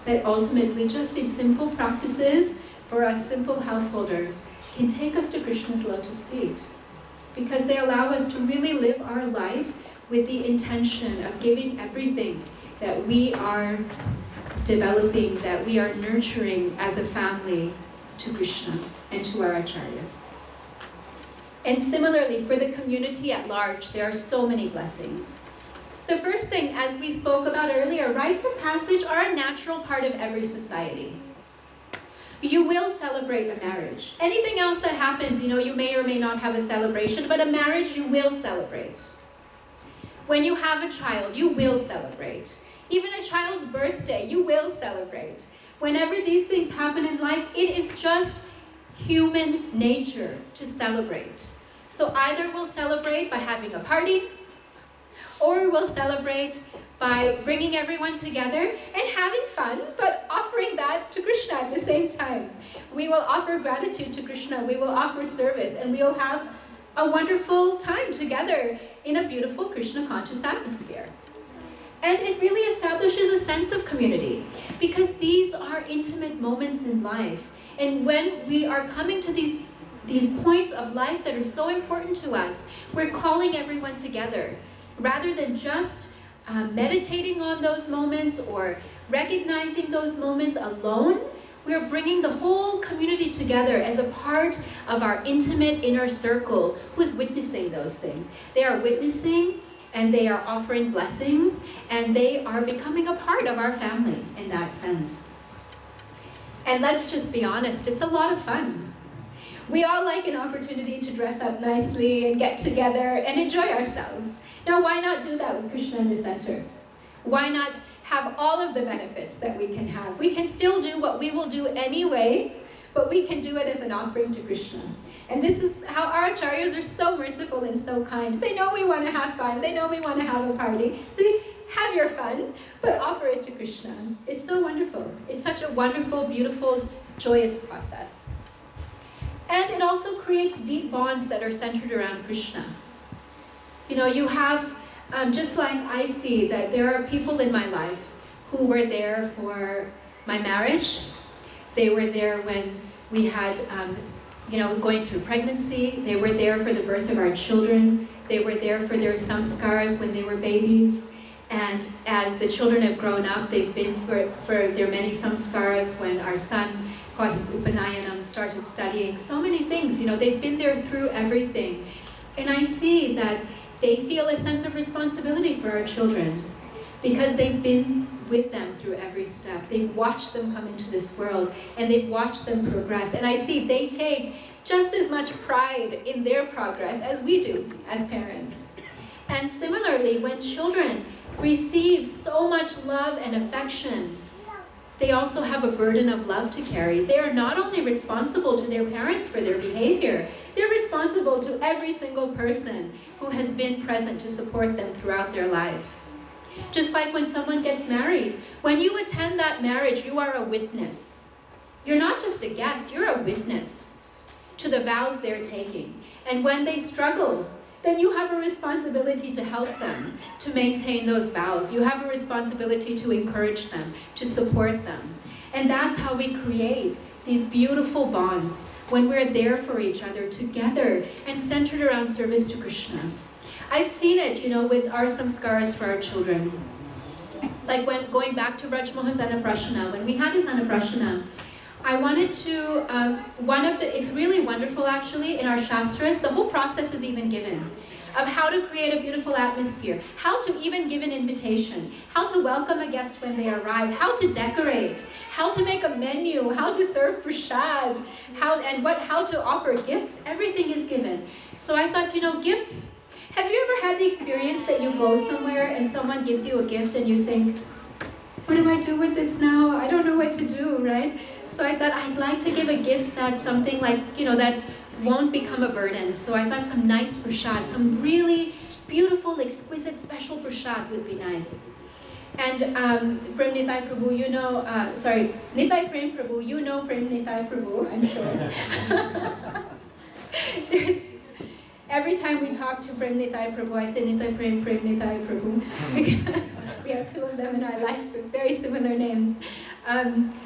That ultimately just these simple practices for us simple householders can take us to Krishna's lotus feet, because they allow us to really live our life with the intention of giving everything that we are developing, that we are nurturing as a family to Krishna and to our acharyas. And similarly, for the community at large, there are so many blessings. The first thing, as we spoke about earlier, rites of passage are a natural part of every society. You will celebrate a marriage. Anything else that happens, you may or may not have a celebration, but a marriage you will celebrate. When you have a child, you will celebrate. Even a child's birthday, you will celebrate. Whenever these things happen in life, it is just human nature to celebrate. So either we'll celebrate by having a party, or we'll celebrate by bringing everyone together and having fun, but offering that to Krishna at the same time. We will offer gratitude to Krishna, we will offer service, and we will have a wonderful time together in a beautiful Krishna conscious atmosphere. And it really establishes a sense of community, because these are intimate moments in life. And when we are coming to these points of life that are so important to us, we're calling everyone together. Rather than just meditating on those moments or recognizing those moments alone, we're bringing the whole community together as a part of our intimate inner circle who's witnessing those things. They are witnessing and they are offering blessings and they are becoming a part of our family in that sense. And let's just be honest, it's a lot of fun. We all like an opportunity to dress up nicely and get together and enjoy ourselves. Now, why not do that with Krishna in the center? Why not have all of the benefits that we can have? We can still do what we will do anyway, but we can do it as an offering to Krishna. And this is how our acharyas are so merciful and so kind. They know we want to have fun. They know we want to have a party. They have your fun, but offer it to Krishna. It's so wonderful. It's such a wonderful, beautiful, joyous process. And it also creates deep bonds that are centered around Krishna. You have, just like I see that there are people in my life who were there for my marriage. They were there when we had, going through pregnancy. They were there for the birth of our children. They were there for their samskaras when they were babies. And as the children have grown up, they've been for their many samskaras when our son got his upanayanam, started studying. So many things, they've been there through everything. And I see that they feel a sense of responsibility for our children because they've been with them through every step. They've watched them come into this world and they've watched them progress. And I see they take just as much pride in their progress as we do as parents. And similarly, when children receive so much love and affection they also have a burden of love to carry. They are not only responsible to their parents for their behavior, they're responsible to every single person who has been present to support them throughout their life. Just like when someone gets married, when you attend that marriage, you are a witness. You're not just a guest, you're a witness to the vows they're taking. And when they struggle, then you have a responsibility to help them, to maintain those vows. You have a responsibility to encourage them, to support them. And that's how we create these beautiful bonds, when we're there for each other together and centered around service to Krishna. I've seen it, with our samskaras for our children. Like when going back to Raj Mohan's Anaprashana, when we had his Anaprashana, I wanted to, it's really wonderful actually in our Shastras, the whole process is even given of how to create a beautiful atmosphere, how to even give an invitation, how to welcome a guest when they arrive, how to decorate, how to make a menu, how to serve prasad, how to offer gifts, everything is given. So I thought, gifts, have you ever had the experience that you go somewhere and someone gives you a gift and you think, what do I do with this now? I don't know what to do, right? So I thought I'd like to give a gift that's something like, that won't become a burden. So I thought some nice prasad, some really beautiful, exquisite, special prasad would be nice. And Prem Nitai Prabhu, Nitai Prem Prabhu, Prem Nitai Prabhu, I'm sure. Every time we talk to Prem Nitai Prabhu, I say Nitai Prem, Prem Nitai Prabhu, because we have two of them in our lives with very similar names.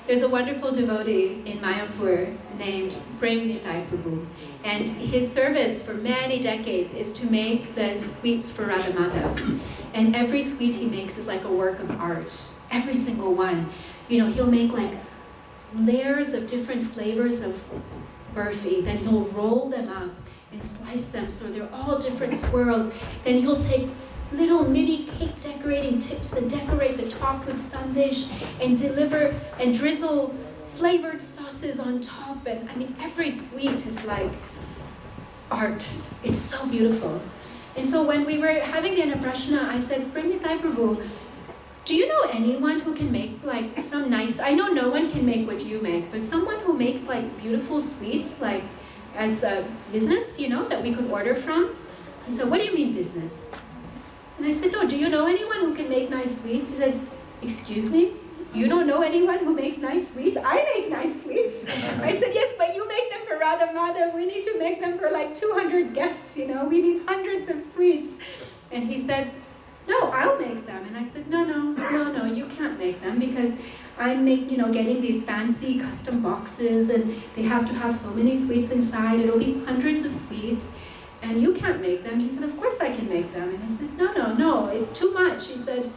There's a wonderful devotee in Mayapur named Prem Nitai Prabhu, and his service for many decades is to make the sweets for Radha Madhav. And every sweet he makes is like a work of art, every single one. He'll make like layers of different flavors of burfi, then he'll roll them up and slice them so they're all different swirls. Then he'll take little mini cake decorating tips and decorate the top with sandesh and deliver and drizzle flavored sauces on top. And every sweet is like art. It's so beautiful. And so when we were having the Anaprashana, I said, Prem Nitai Prabhu, do you know anyone who can make like some nice, I know no one can make what you make, but someone who makes like beautiful sweets, like as a business, that we could order from? He said, what do you mean business? And I said, no, do you know anyone who can make nice sweets? He said, excuse me? You don't know anyone who makes nice sweets? I make nice sweets. I said, yes, but you make them for Radha Madhav. We need to make them for like 200 guests, We need hundreds of sweets. And he said, no, I'll make them. And I said, no, you can't make them because I'm getting these fancy custom boxes and they have to have so many sweets inside. It'll be hundreds of sweets and you can't make them. He said, of course I can make them. And I said, no, it's too much. He said,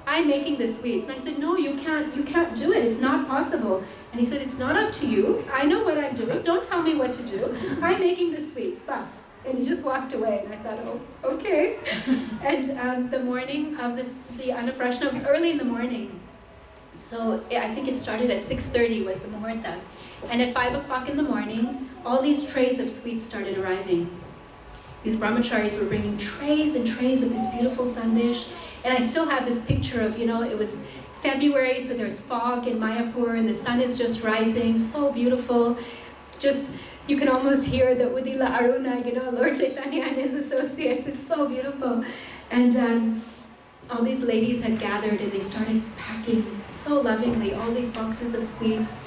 I'm making the sweets. And I said, no, you can't do it. It's not possible. And he said, it's not up to you. I know what I'm doing. Don't tell me what to do. I'm making the sweets. Bas. And he just walked away. And I thought, oh, okay. And the morning of the Anaprashana was early in the morning. So I think it started at 6:30 was the muhurta. And at 5 o'clock in the morning, all these trays of sweets started arriving. These brahmacharis were bringing trays and trays of this beautiful sandesh. And I still have this picture of, it was February, so there's fog in Mayapur, and the sun is just rising, so beautiful. Just, you can almost hear the Udila Aruna, Lord Chaitanya and his associates. It's so beautiful. And all these ladies had gathered, and they started packing so lovingly all these boxes of sweets.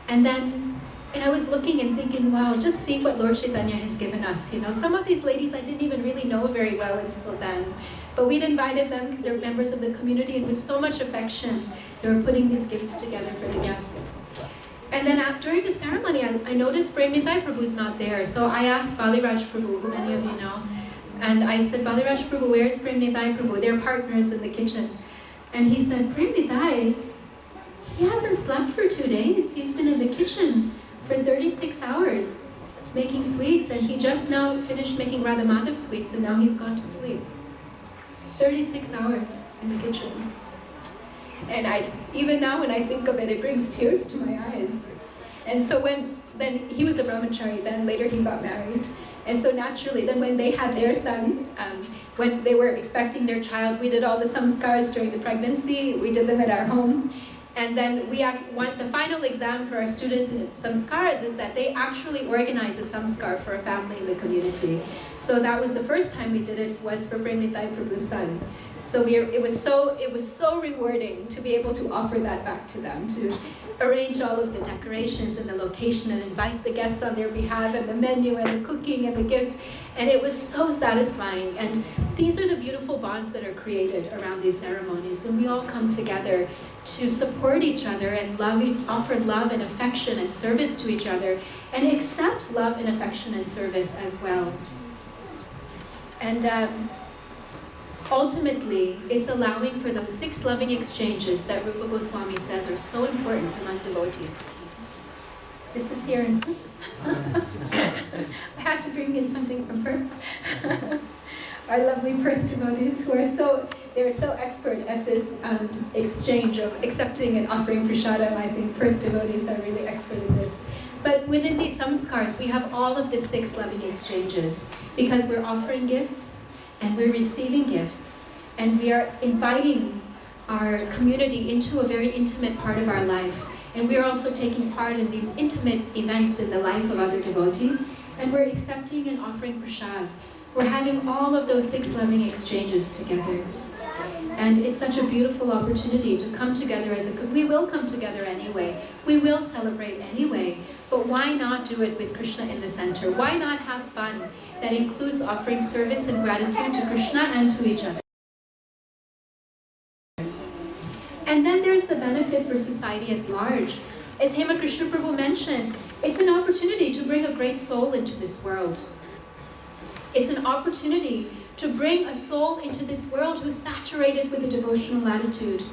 And I was looking and thinking, wow, just see what Lord Chaitanya has given us. Some of these ladies I didn't even really know very well until then. But we'd invited them because they're members of the community, and with so much affection, they were putting these gifts together for the guests. And then during the ceremony, I noticed Prem Nitai Prabhu's not there. So I asked Baliraj Prabhu, who many of you know, and I said, Baliraj Prabhu, where is Prem Nitai Prabhu? They're partners in the kitchen. And he said, Prem Nitai, he hasn't slept for 2 days. He's been in the kitchen for 36 hours making sweets, and he just now finished making Radha Madhav sweets, and now he's gone to sleep. 36 hours in the kitchen. And even now when I think of it, it brings tears to my eyes. And so then he was a brahmachari, then later he got married. And so naturally, then when they had their son, when they were expecting their child, we did all the samskaras during the pregnancy, we did them at our home. And then the final exam for our students in Samskaras is that they actually organize a samskar for a family in the community. So that was the first time we did it, was for Premnitai Prabhu's son. So it was so rewarding to be able to offer that back to them, to arrange all of the decorations and the location and invite the guests on their behalf, and the menu and the cooking and the gifts. And it was so satisfying. And these are the beautiful bonds that are created around these ceremonies, when we all come together to support each other and offer love and affection and service to each other, and accept love and affection and service as well. And ultimately, it's allowing for those 6 loving exchanges that Rupa Goswami says are so important among devotees. This is here in Perth. I had to bring in something from Perth. Our lovely Perth devotees who are so expert at this exchange of accepting and offering prasadam. I think Perth devotees are really expert in this. But within these samskars, we have all of the 6 loving exchanges, because we're offering gifts and we're receiving gifts, and we are inviting our community into a very intimate part of our life. And we are also taking part in these intimate events in the life of other devotees, and we're accepting and offering prasad. We're having all of those 6 loving exchanges together. And it's such a beautiful opportunity to come together we will come together anyway. We will celebrate anyway. But why not do it with Krishna in the center? Why not have fun that includes offering service and gratitude to Krishna and to each other? And then there's the benefit for society at large. As Hema Krishna Prabhu mentioned, it's an opportunity to bring a great soul into this world. It's an opportunity to bring a soul into this world who's saturated with a devotional attitude.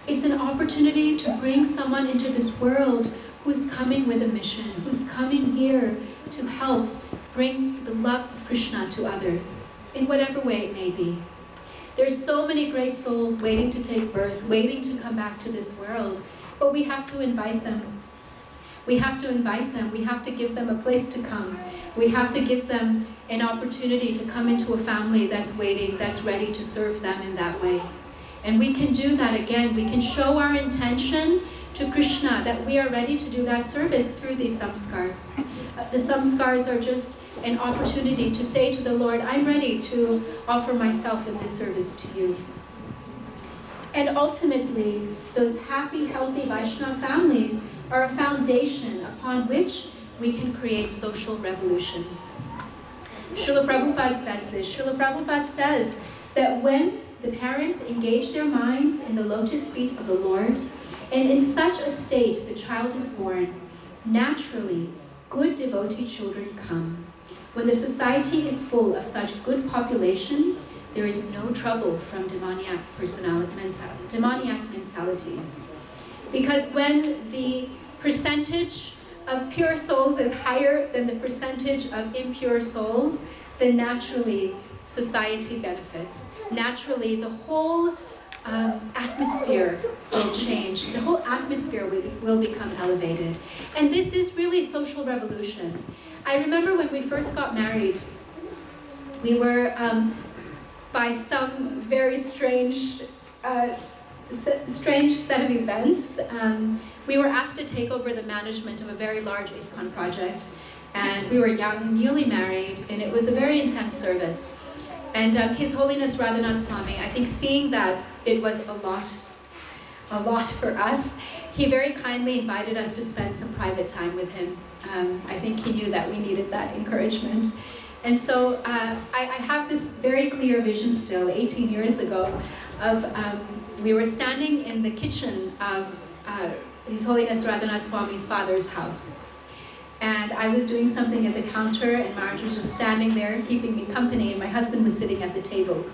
It's an opportunity to bring someone into this world who's coming with a mission, who's coming here to help bring the love of Krishna to others, in whatever way it may be. There's so many great souls waiting to take birth, waiting to come back to this world, but we have to invite them. We have to invite them. We have to give them a place to come. We have to give them an opportunity to come into a family that's waiting, that's ready to serve them in that way. And we can do that again. We can show our intention to Krishna that we are ready to do that service through these samskars. The samskars are just an opportunity to say to the Lord, I'm ready to offer myself in this service to you. And ultimately, those happy, healthy Vaishnava families are a foundation upon which we can create social revolution. Srila Prabhupada says this. Srila Prabhupada says that when the parents engage their minds in the lotus feet of the Lord, and in such a state the child is born, naturally good devotee children come. When the society is full of such good population, there is no trouble from demoniac mentalities. Because when the percentage of pure souls is higher than the percentage of impure souls, then naturally society benefits. Naturally, the whole atmosphere will change. The whole atmosphere will become elevated. And this is really social revolution. I remember when we first got married, we were, by some very strange set of events, we were asked to take over the management of a very large ISKCON project. And we were young, newly married, and it was a very intense service. And His Holiness Radha Swami, I think seeing that it was a lot for us, he very kindly invited us to spend some private time with him. I think he knew that we needed that encouragement. And so I have this very clear vision still, 18 years ago, of we were standing in the kitchen of His Holiness Radha Swami's father's house. And I was doing something at the counter, and Marge was just standing there keeping me company, and my husband was sitting at the table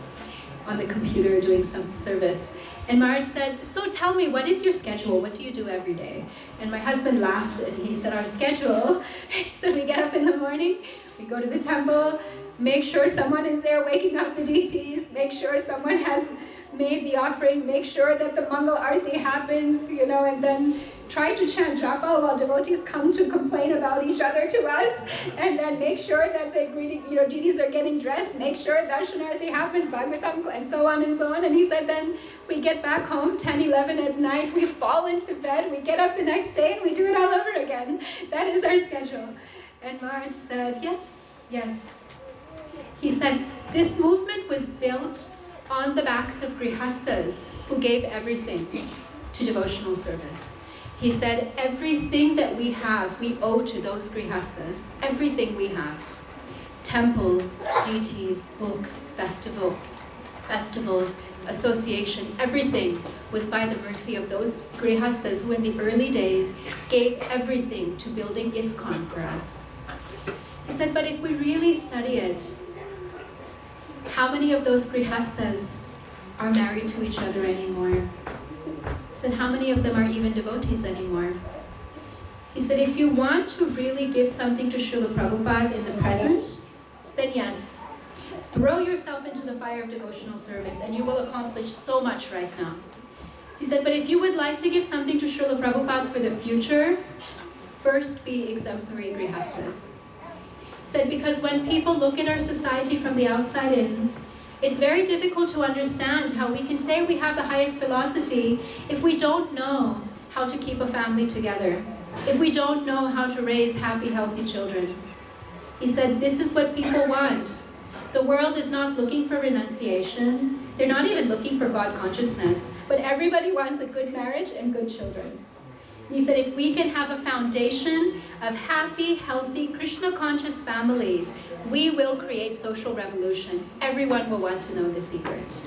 on the computer doing some service. And Marge said, so tell me, what is your schedule? What do you do every day? And my husband laughed, and he said, our schedule, he said, we get up in the morning, we go to the temple, make sure someone is there waking up the deities, make sure someone has made the offering, make sure that the Mangal Arti happens, and then try to chant japa while devotees come to complain about each other to us, and then make sure that the deities are getting dressed, make sure darshanarati happens, Bhagavatam, and so on and so on. And he said then we get back home 10, 11 at night, we fall into bed, we get up the next day and we do it all over again. That is our schedule. And Maharaj said, yes, yes. He said, this movement was built on the backs of grihasthas who gave everything to devotional service. He said, everything that we have, we owe to those grihasthas. Everything we have. Temples, deities, books, festivals, association, everything was by the mercy of those grihasthas who in the early days gave everything to building ISKCON for us. He said, but if we really study it, how many of those grihasthas are married to each other anymore? He said, how many of them are even devotees anymore? He said, if you want to really give something to Srila Prabhupada in the present, then yes, throw yourself into the fire of devotional service and you will accomplish so much right now. He said, but if you would like to give something to Srila Prabhupada for the future, first be exemplary grihasthas. He said, because when people look at our society from the outside in, it's very difficult to understand how we can say we have the highest philosophy if we don't know how to keep a family together, if we don't know how to raise happy, healthy children. He said, this is what people want. The world is not looking for renunciation. They're not even looking for God consciousness, but everybody wants a good marriage and good children. He said, if we can have a foundation of happy, healthy, Krishna-conscious families, we will create social revolution. Everyone will want to know the secret.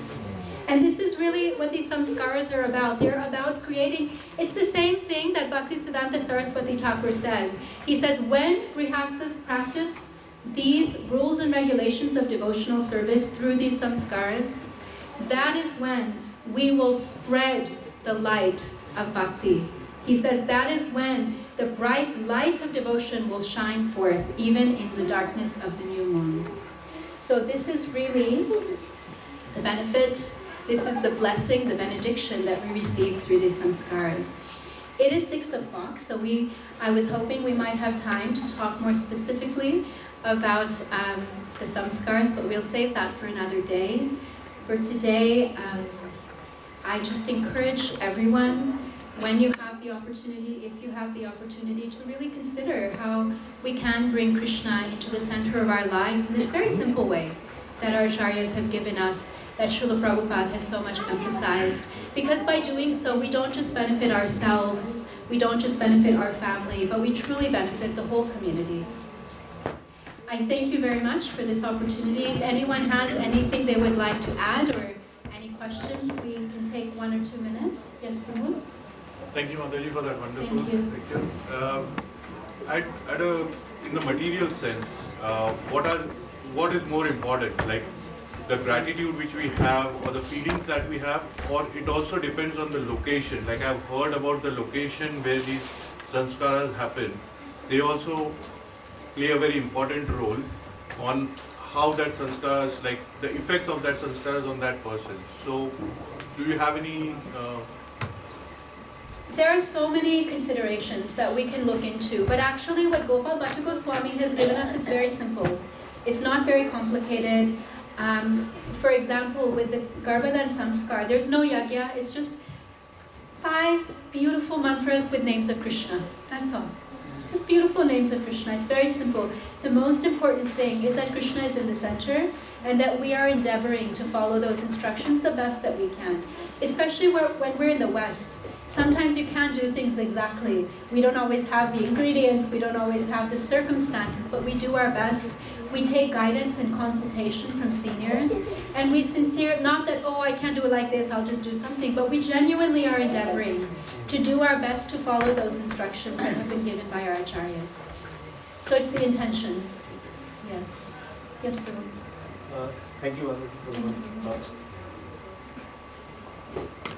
And this is really what these samskaras are about. They're about creating, it's the same thing that Bhaktisiddhanta Saraswati Thakur says. He says, when grihasthas practice these rules and regulations of devotional service through these samskaras, that is when we will spread the light of bhakti. He says that is when the bright light of devotion will shine forth, even in the darkness of the new moon. So this is really the benefit, this is the blessing, the benediction that we receive through these samskaras. It is 6 o'clock, so I was hoping we might have time to talk more specifically about the samskaras, but we'll save that for another day. For today, I just encourage everyone, when you have the opportunity, if you have the opportunity, to really consider how we can bring Krishna into the center of our lives in this very simple way that our acharyas have given us, that Srila Prabhupada has so much emphasized. Because by doing so, we don't just benefit ourselves, we don't just benefit our family, but we truly benefit the whole community. I thank you very much for this opportunity. If anyone has anything they would like to add or any questions, we can take 1 or 2 minutes. Yes, Pramod? Thank you, Mataji, for that wonderful Thank picture. In the material sense, what is more important, like the gratitude which we have, or the feelings that we have, or it also depends on the location. Like I've heard about the location where these sanskaras happen. They also play a very important role on how that sanskaras, like the effect of that sanskaras on that person. So, do you have any? There are so many considerations that we can look into, but actually what Gopal Bhatta Goswami has given us, it's very simple. It's not very complicated. For example, with the Garbhadan Samskar, there's no yagya, it's just 5 beautiful mantras with names of Krishna. That's all. Just beautiful names of Krishna. It's very simple. The most important thing is that Krishna is in the center and that we are endeavoring to follow those instructions the best that we can. Especially when we're in the West. Sometimes you can't do things exactly. We don't always have the ingredients, we don't always have the circumstances, but we do our best. We take guidance and consultation from seniors, and we not that, oh, I can't do it like this, I'll just do something, but we genuinely are endeavoring to do our best to follow those instructions that have been given by our acharyas. So it's the intention. Yes. Yes, Prabhu. Thank you, Radha.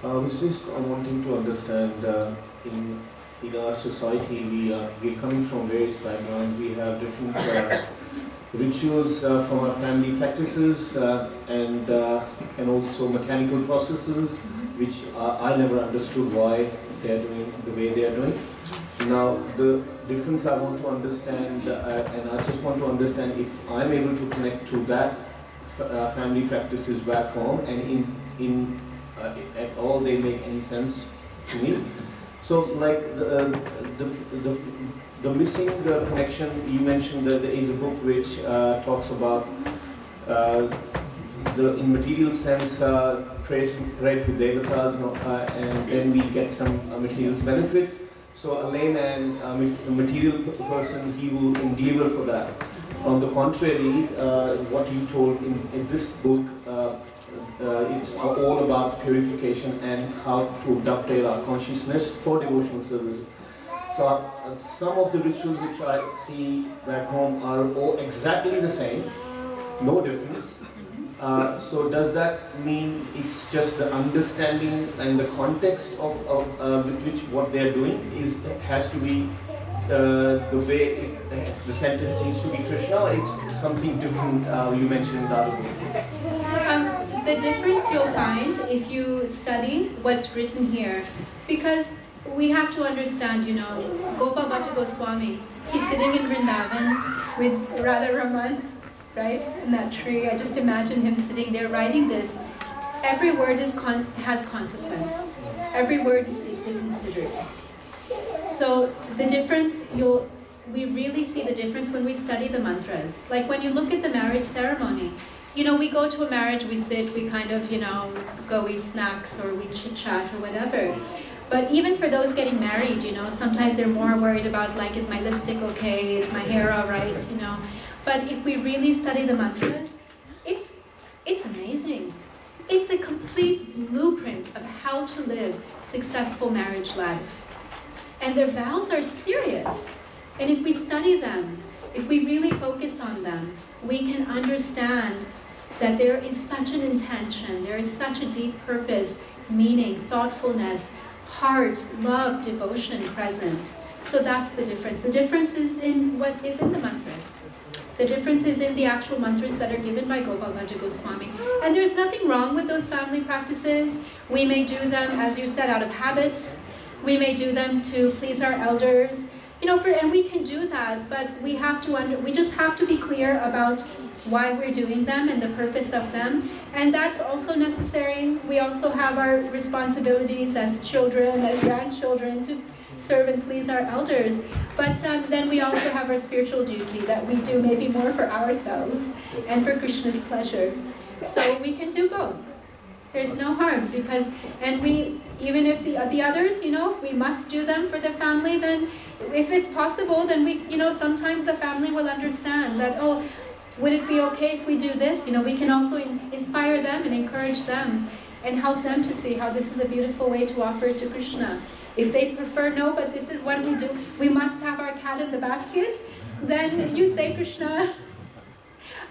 I was just wanting to understand, in our society, we're coming from various backgrounds, we have different rituals from our family practices, and and also mechanical processes, which I never understood why they're doing the way they are doing. Now, the difference I want to understand, and I just want to understand if I'm able to connect to that family practices back home, and at all they make any sense to me. So, like the missing connection, you mentioned that there is a book which talks about the in material sense tracing thread to devatas, and then we get some material benefits. So a layman, a material person, he will endeavor for that. On the contrary, what you told in this book, it's all about purification and how to dovetail our consciousness for devotional service. So some of the rituals which I see back home are all exactly the same, no difference. So does that mean it's just the understanding and the context of with which what they're doing has to be the way the center needs to be Krishna, or it's something different you mentioned in the other book? The difference you'll find if you study what's written here, because we have to understand, Gopal Bhatta Goswami, he's sitting in Vrindavan with Radha Raman, right, in that tree. I just imagine him sitting there writing this. Every word has consequence. Every word is deeply considered. So the difference, we really see the difference when we study the mantras. Like when you look at the marriage ceremony, we go to a marriage, we sit, we kind of, go eat snacks or we chit-chat or whatever. But even for those getting married, sometimes they're more worried about, like, is my lipstick okay? Is my hair all right? But if we really study the mantras, it's amazing. It's a complete blueprint of how to live successful marriage life. And their vows are serious. And if we study them, if we really focus on them, we can understand that there is such an intention, there is such a deep purpose, meaning, thoughtfulness, heart, love, devotion present. So that's the difference. The difference is in what is in the mantras. The difference is in the actual mantras that are given by Gopal Bhatta Goswami. And there's nothing wrong with those family practices. We may do them, as you said, out of habit. We may do them to please our elders. And we can do that, but we just have to be clear about why we're doing them and the purpose of them. And that's also necessary. We also have our responsibilities as children, as grandchildren, to serve and please our elders. But then we also have our spiritual duty that we do maybe more for ourselves and for Krishna's pleasure. So we can do both. There's no harm, even if the others, if we must do them for the family, then if it's possible, then we, sometimes the family will understand that, oh, would it be okay if we do this? We can also inspire them and encourage them and help them to see how this is a beautiful way to offer it to Krishna. If they prefer, no, but this is what we do, we must have our cat in the basket, then you say, Krishna,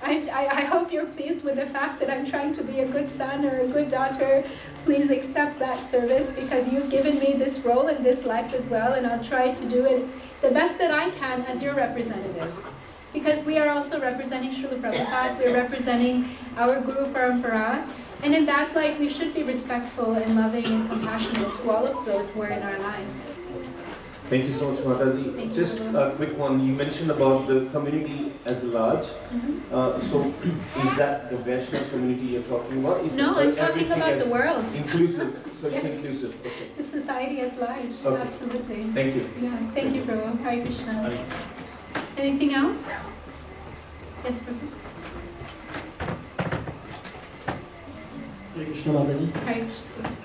I hope you're pleased with the fact that I'm trying to be a good son or a good daughter. Please accept that service because you've given me this role in this life as well, and I'll try to do it the best that I can as your representative. Because we are also representing Srila Prabhupada, we're representing our Guru Parampara, and in that light we should be respectful and loving and compassionate to all of those who are in our lives. Thank you so much, Mataji. Just a quick one. You mentioned about the community as large. So is that the Vaishnava community you're talking about? No, I'm talking about the world. Inclusive. So Yes. it's inclusive. Okay. The society at large, Okay. absolutely. Thank you. Yeah, thank you, Prabhu. Hare Krishna. Anything else? Yes, Prabhu. Hare Krishna, Mataji. Hare Krishna.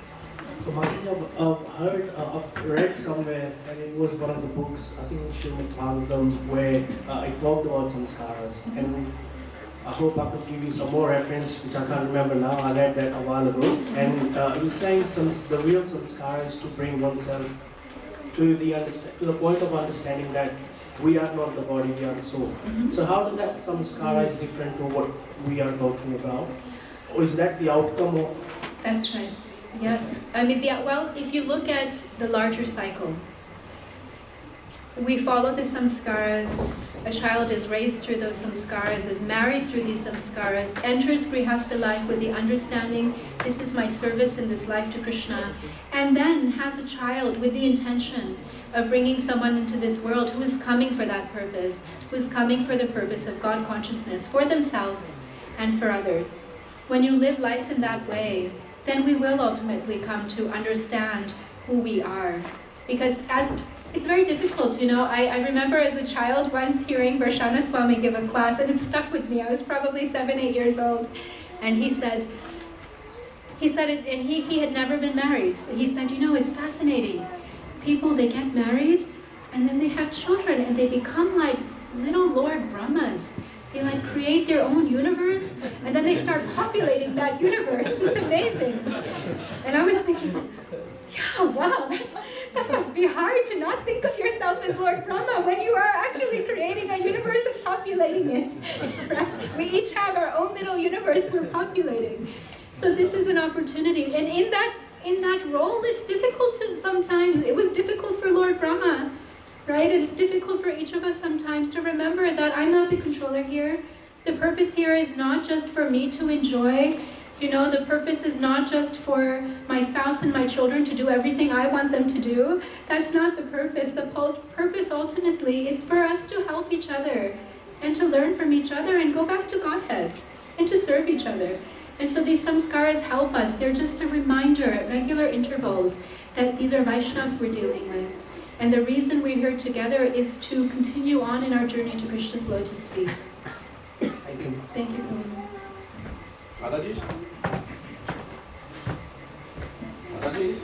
So Mataji, I've read somewhere, and it was one of the books, I think Srimad Bhagavatam, where it talked about samskaras. And I hope I could give you some more reference, which I can't remember now. I read that a while ago. And it was saying the real samskara is to bring oneself to the point of understanding that we are not the body, we are the soul. So how does that samskara is different to what we are talking about? Or is that the outcome of... That's right. Yes. I mean, if you look at the larger cycle, we follow the samskaras. A child is raised through those samskaras, is married through these samskaras, enters grihastha life with the understanding, this is my service in this life to Krishna, and then has a child with the intention of bringing someone into this world who is coming for that purpose, who is coming for the purpose of God consciousness for themselves and for others. When you live life in that way, then we will ultimately come to understand who we are. Because it's very difficult, you know. I remember as a child once hearing Varshana Swami give a class, and it stuck with me. I was probably 7, 8 years old, and he said it, and he had never been married. So he said, you know, it's fascinating. People, they get married, and then they have children, and they become like little Lord Brahmas. They like create their own universe, and then they start populating that universe. It's amazing. And I was thinking, yeah, wow, that must be hard to not think of yourself as Lord Brahma when you are actually creating a universe and populating it. Right? We each have our own little universe we're populating. So this is an opportunity. And in that role, it's difficult to sometimes, it was difficult for Lord Brahma, right? And it's difficult for each of us sometimes to remember that I'm not the controller here. The purpose here is not just for me to enjoy. You know, the purpose is not just for my spouse and my children to do everything I want them to do. That's not the purpose. The purpose ultimately is for us to help each other and to learn from each other and go back to Godhead and to serve each other. And so these samskaras help us. They're just a reminder at regular intervals that these are Vaishnavas we're dealing with. And the reason we're here together is to continue on in our journey to Krishna's lotus feet. Thank you. Thank you, Praveen. Mataji? Mataji?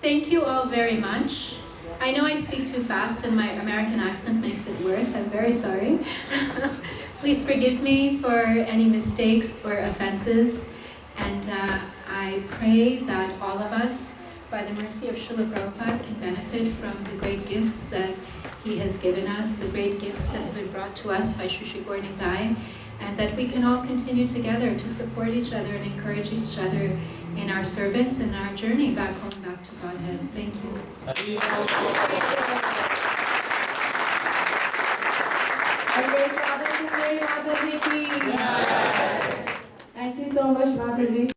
Thank you all very much. I know I speak too fast and my American accent makes it worse. I'm very sorry. Please forgive me for any mistakes or offenses. And I pray that all of us, by the mercy of Srila Prabhupada, can benefit from the great gifts that he has given us, the great gifts that have been brought to us by Shri Shri Gaur Nitai, and that we can all continue together to support each other and encourage each other in our service and our journey back home, back to Godhead. Thank you. Radha Sundari Mataji. Thank you so much, Mataji.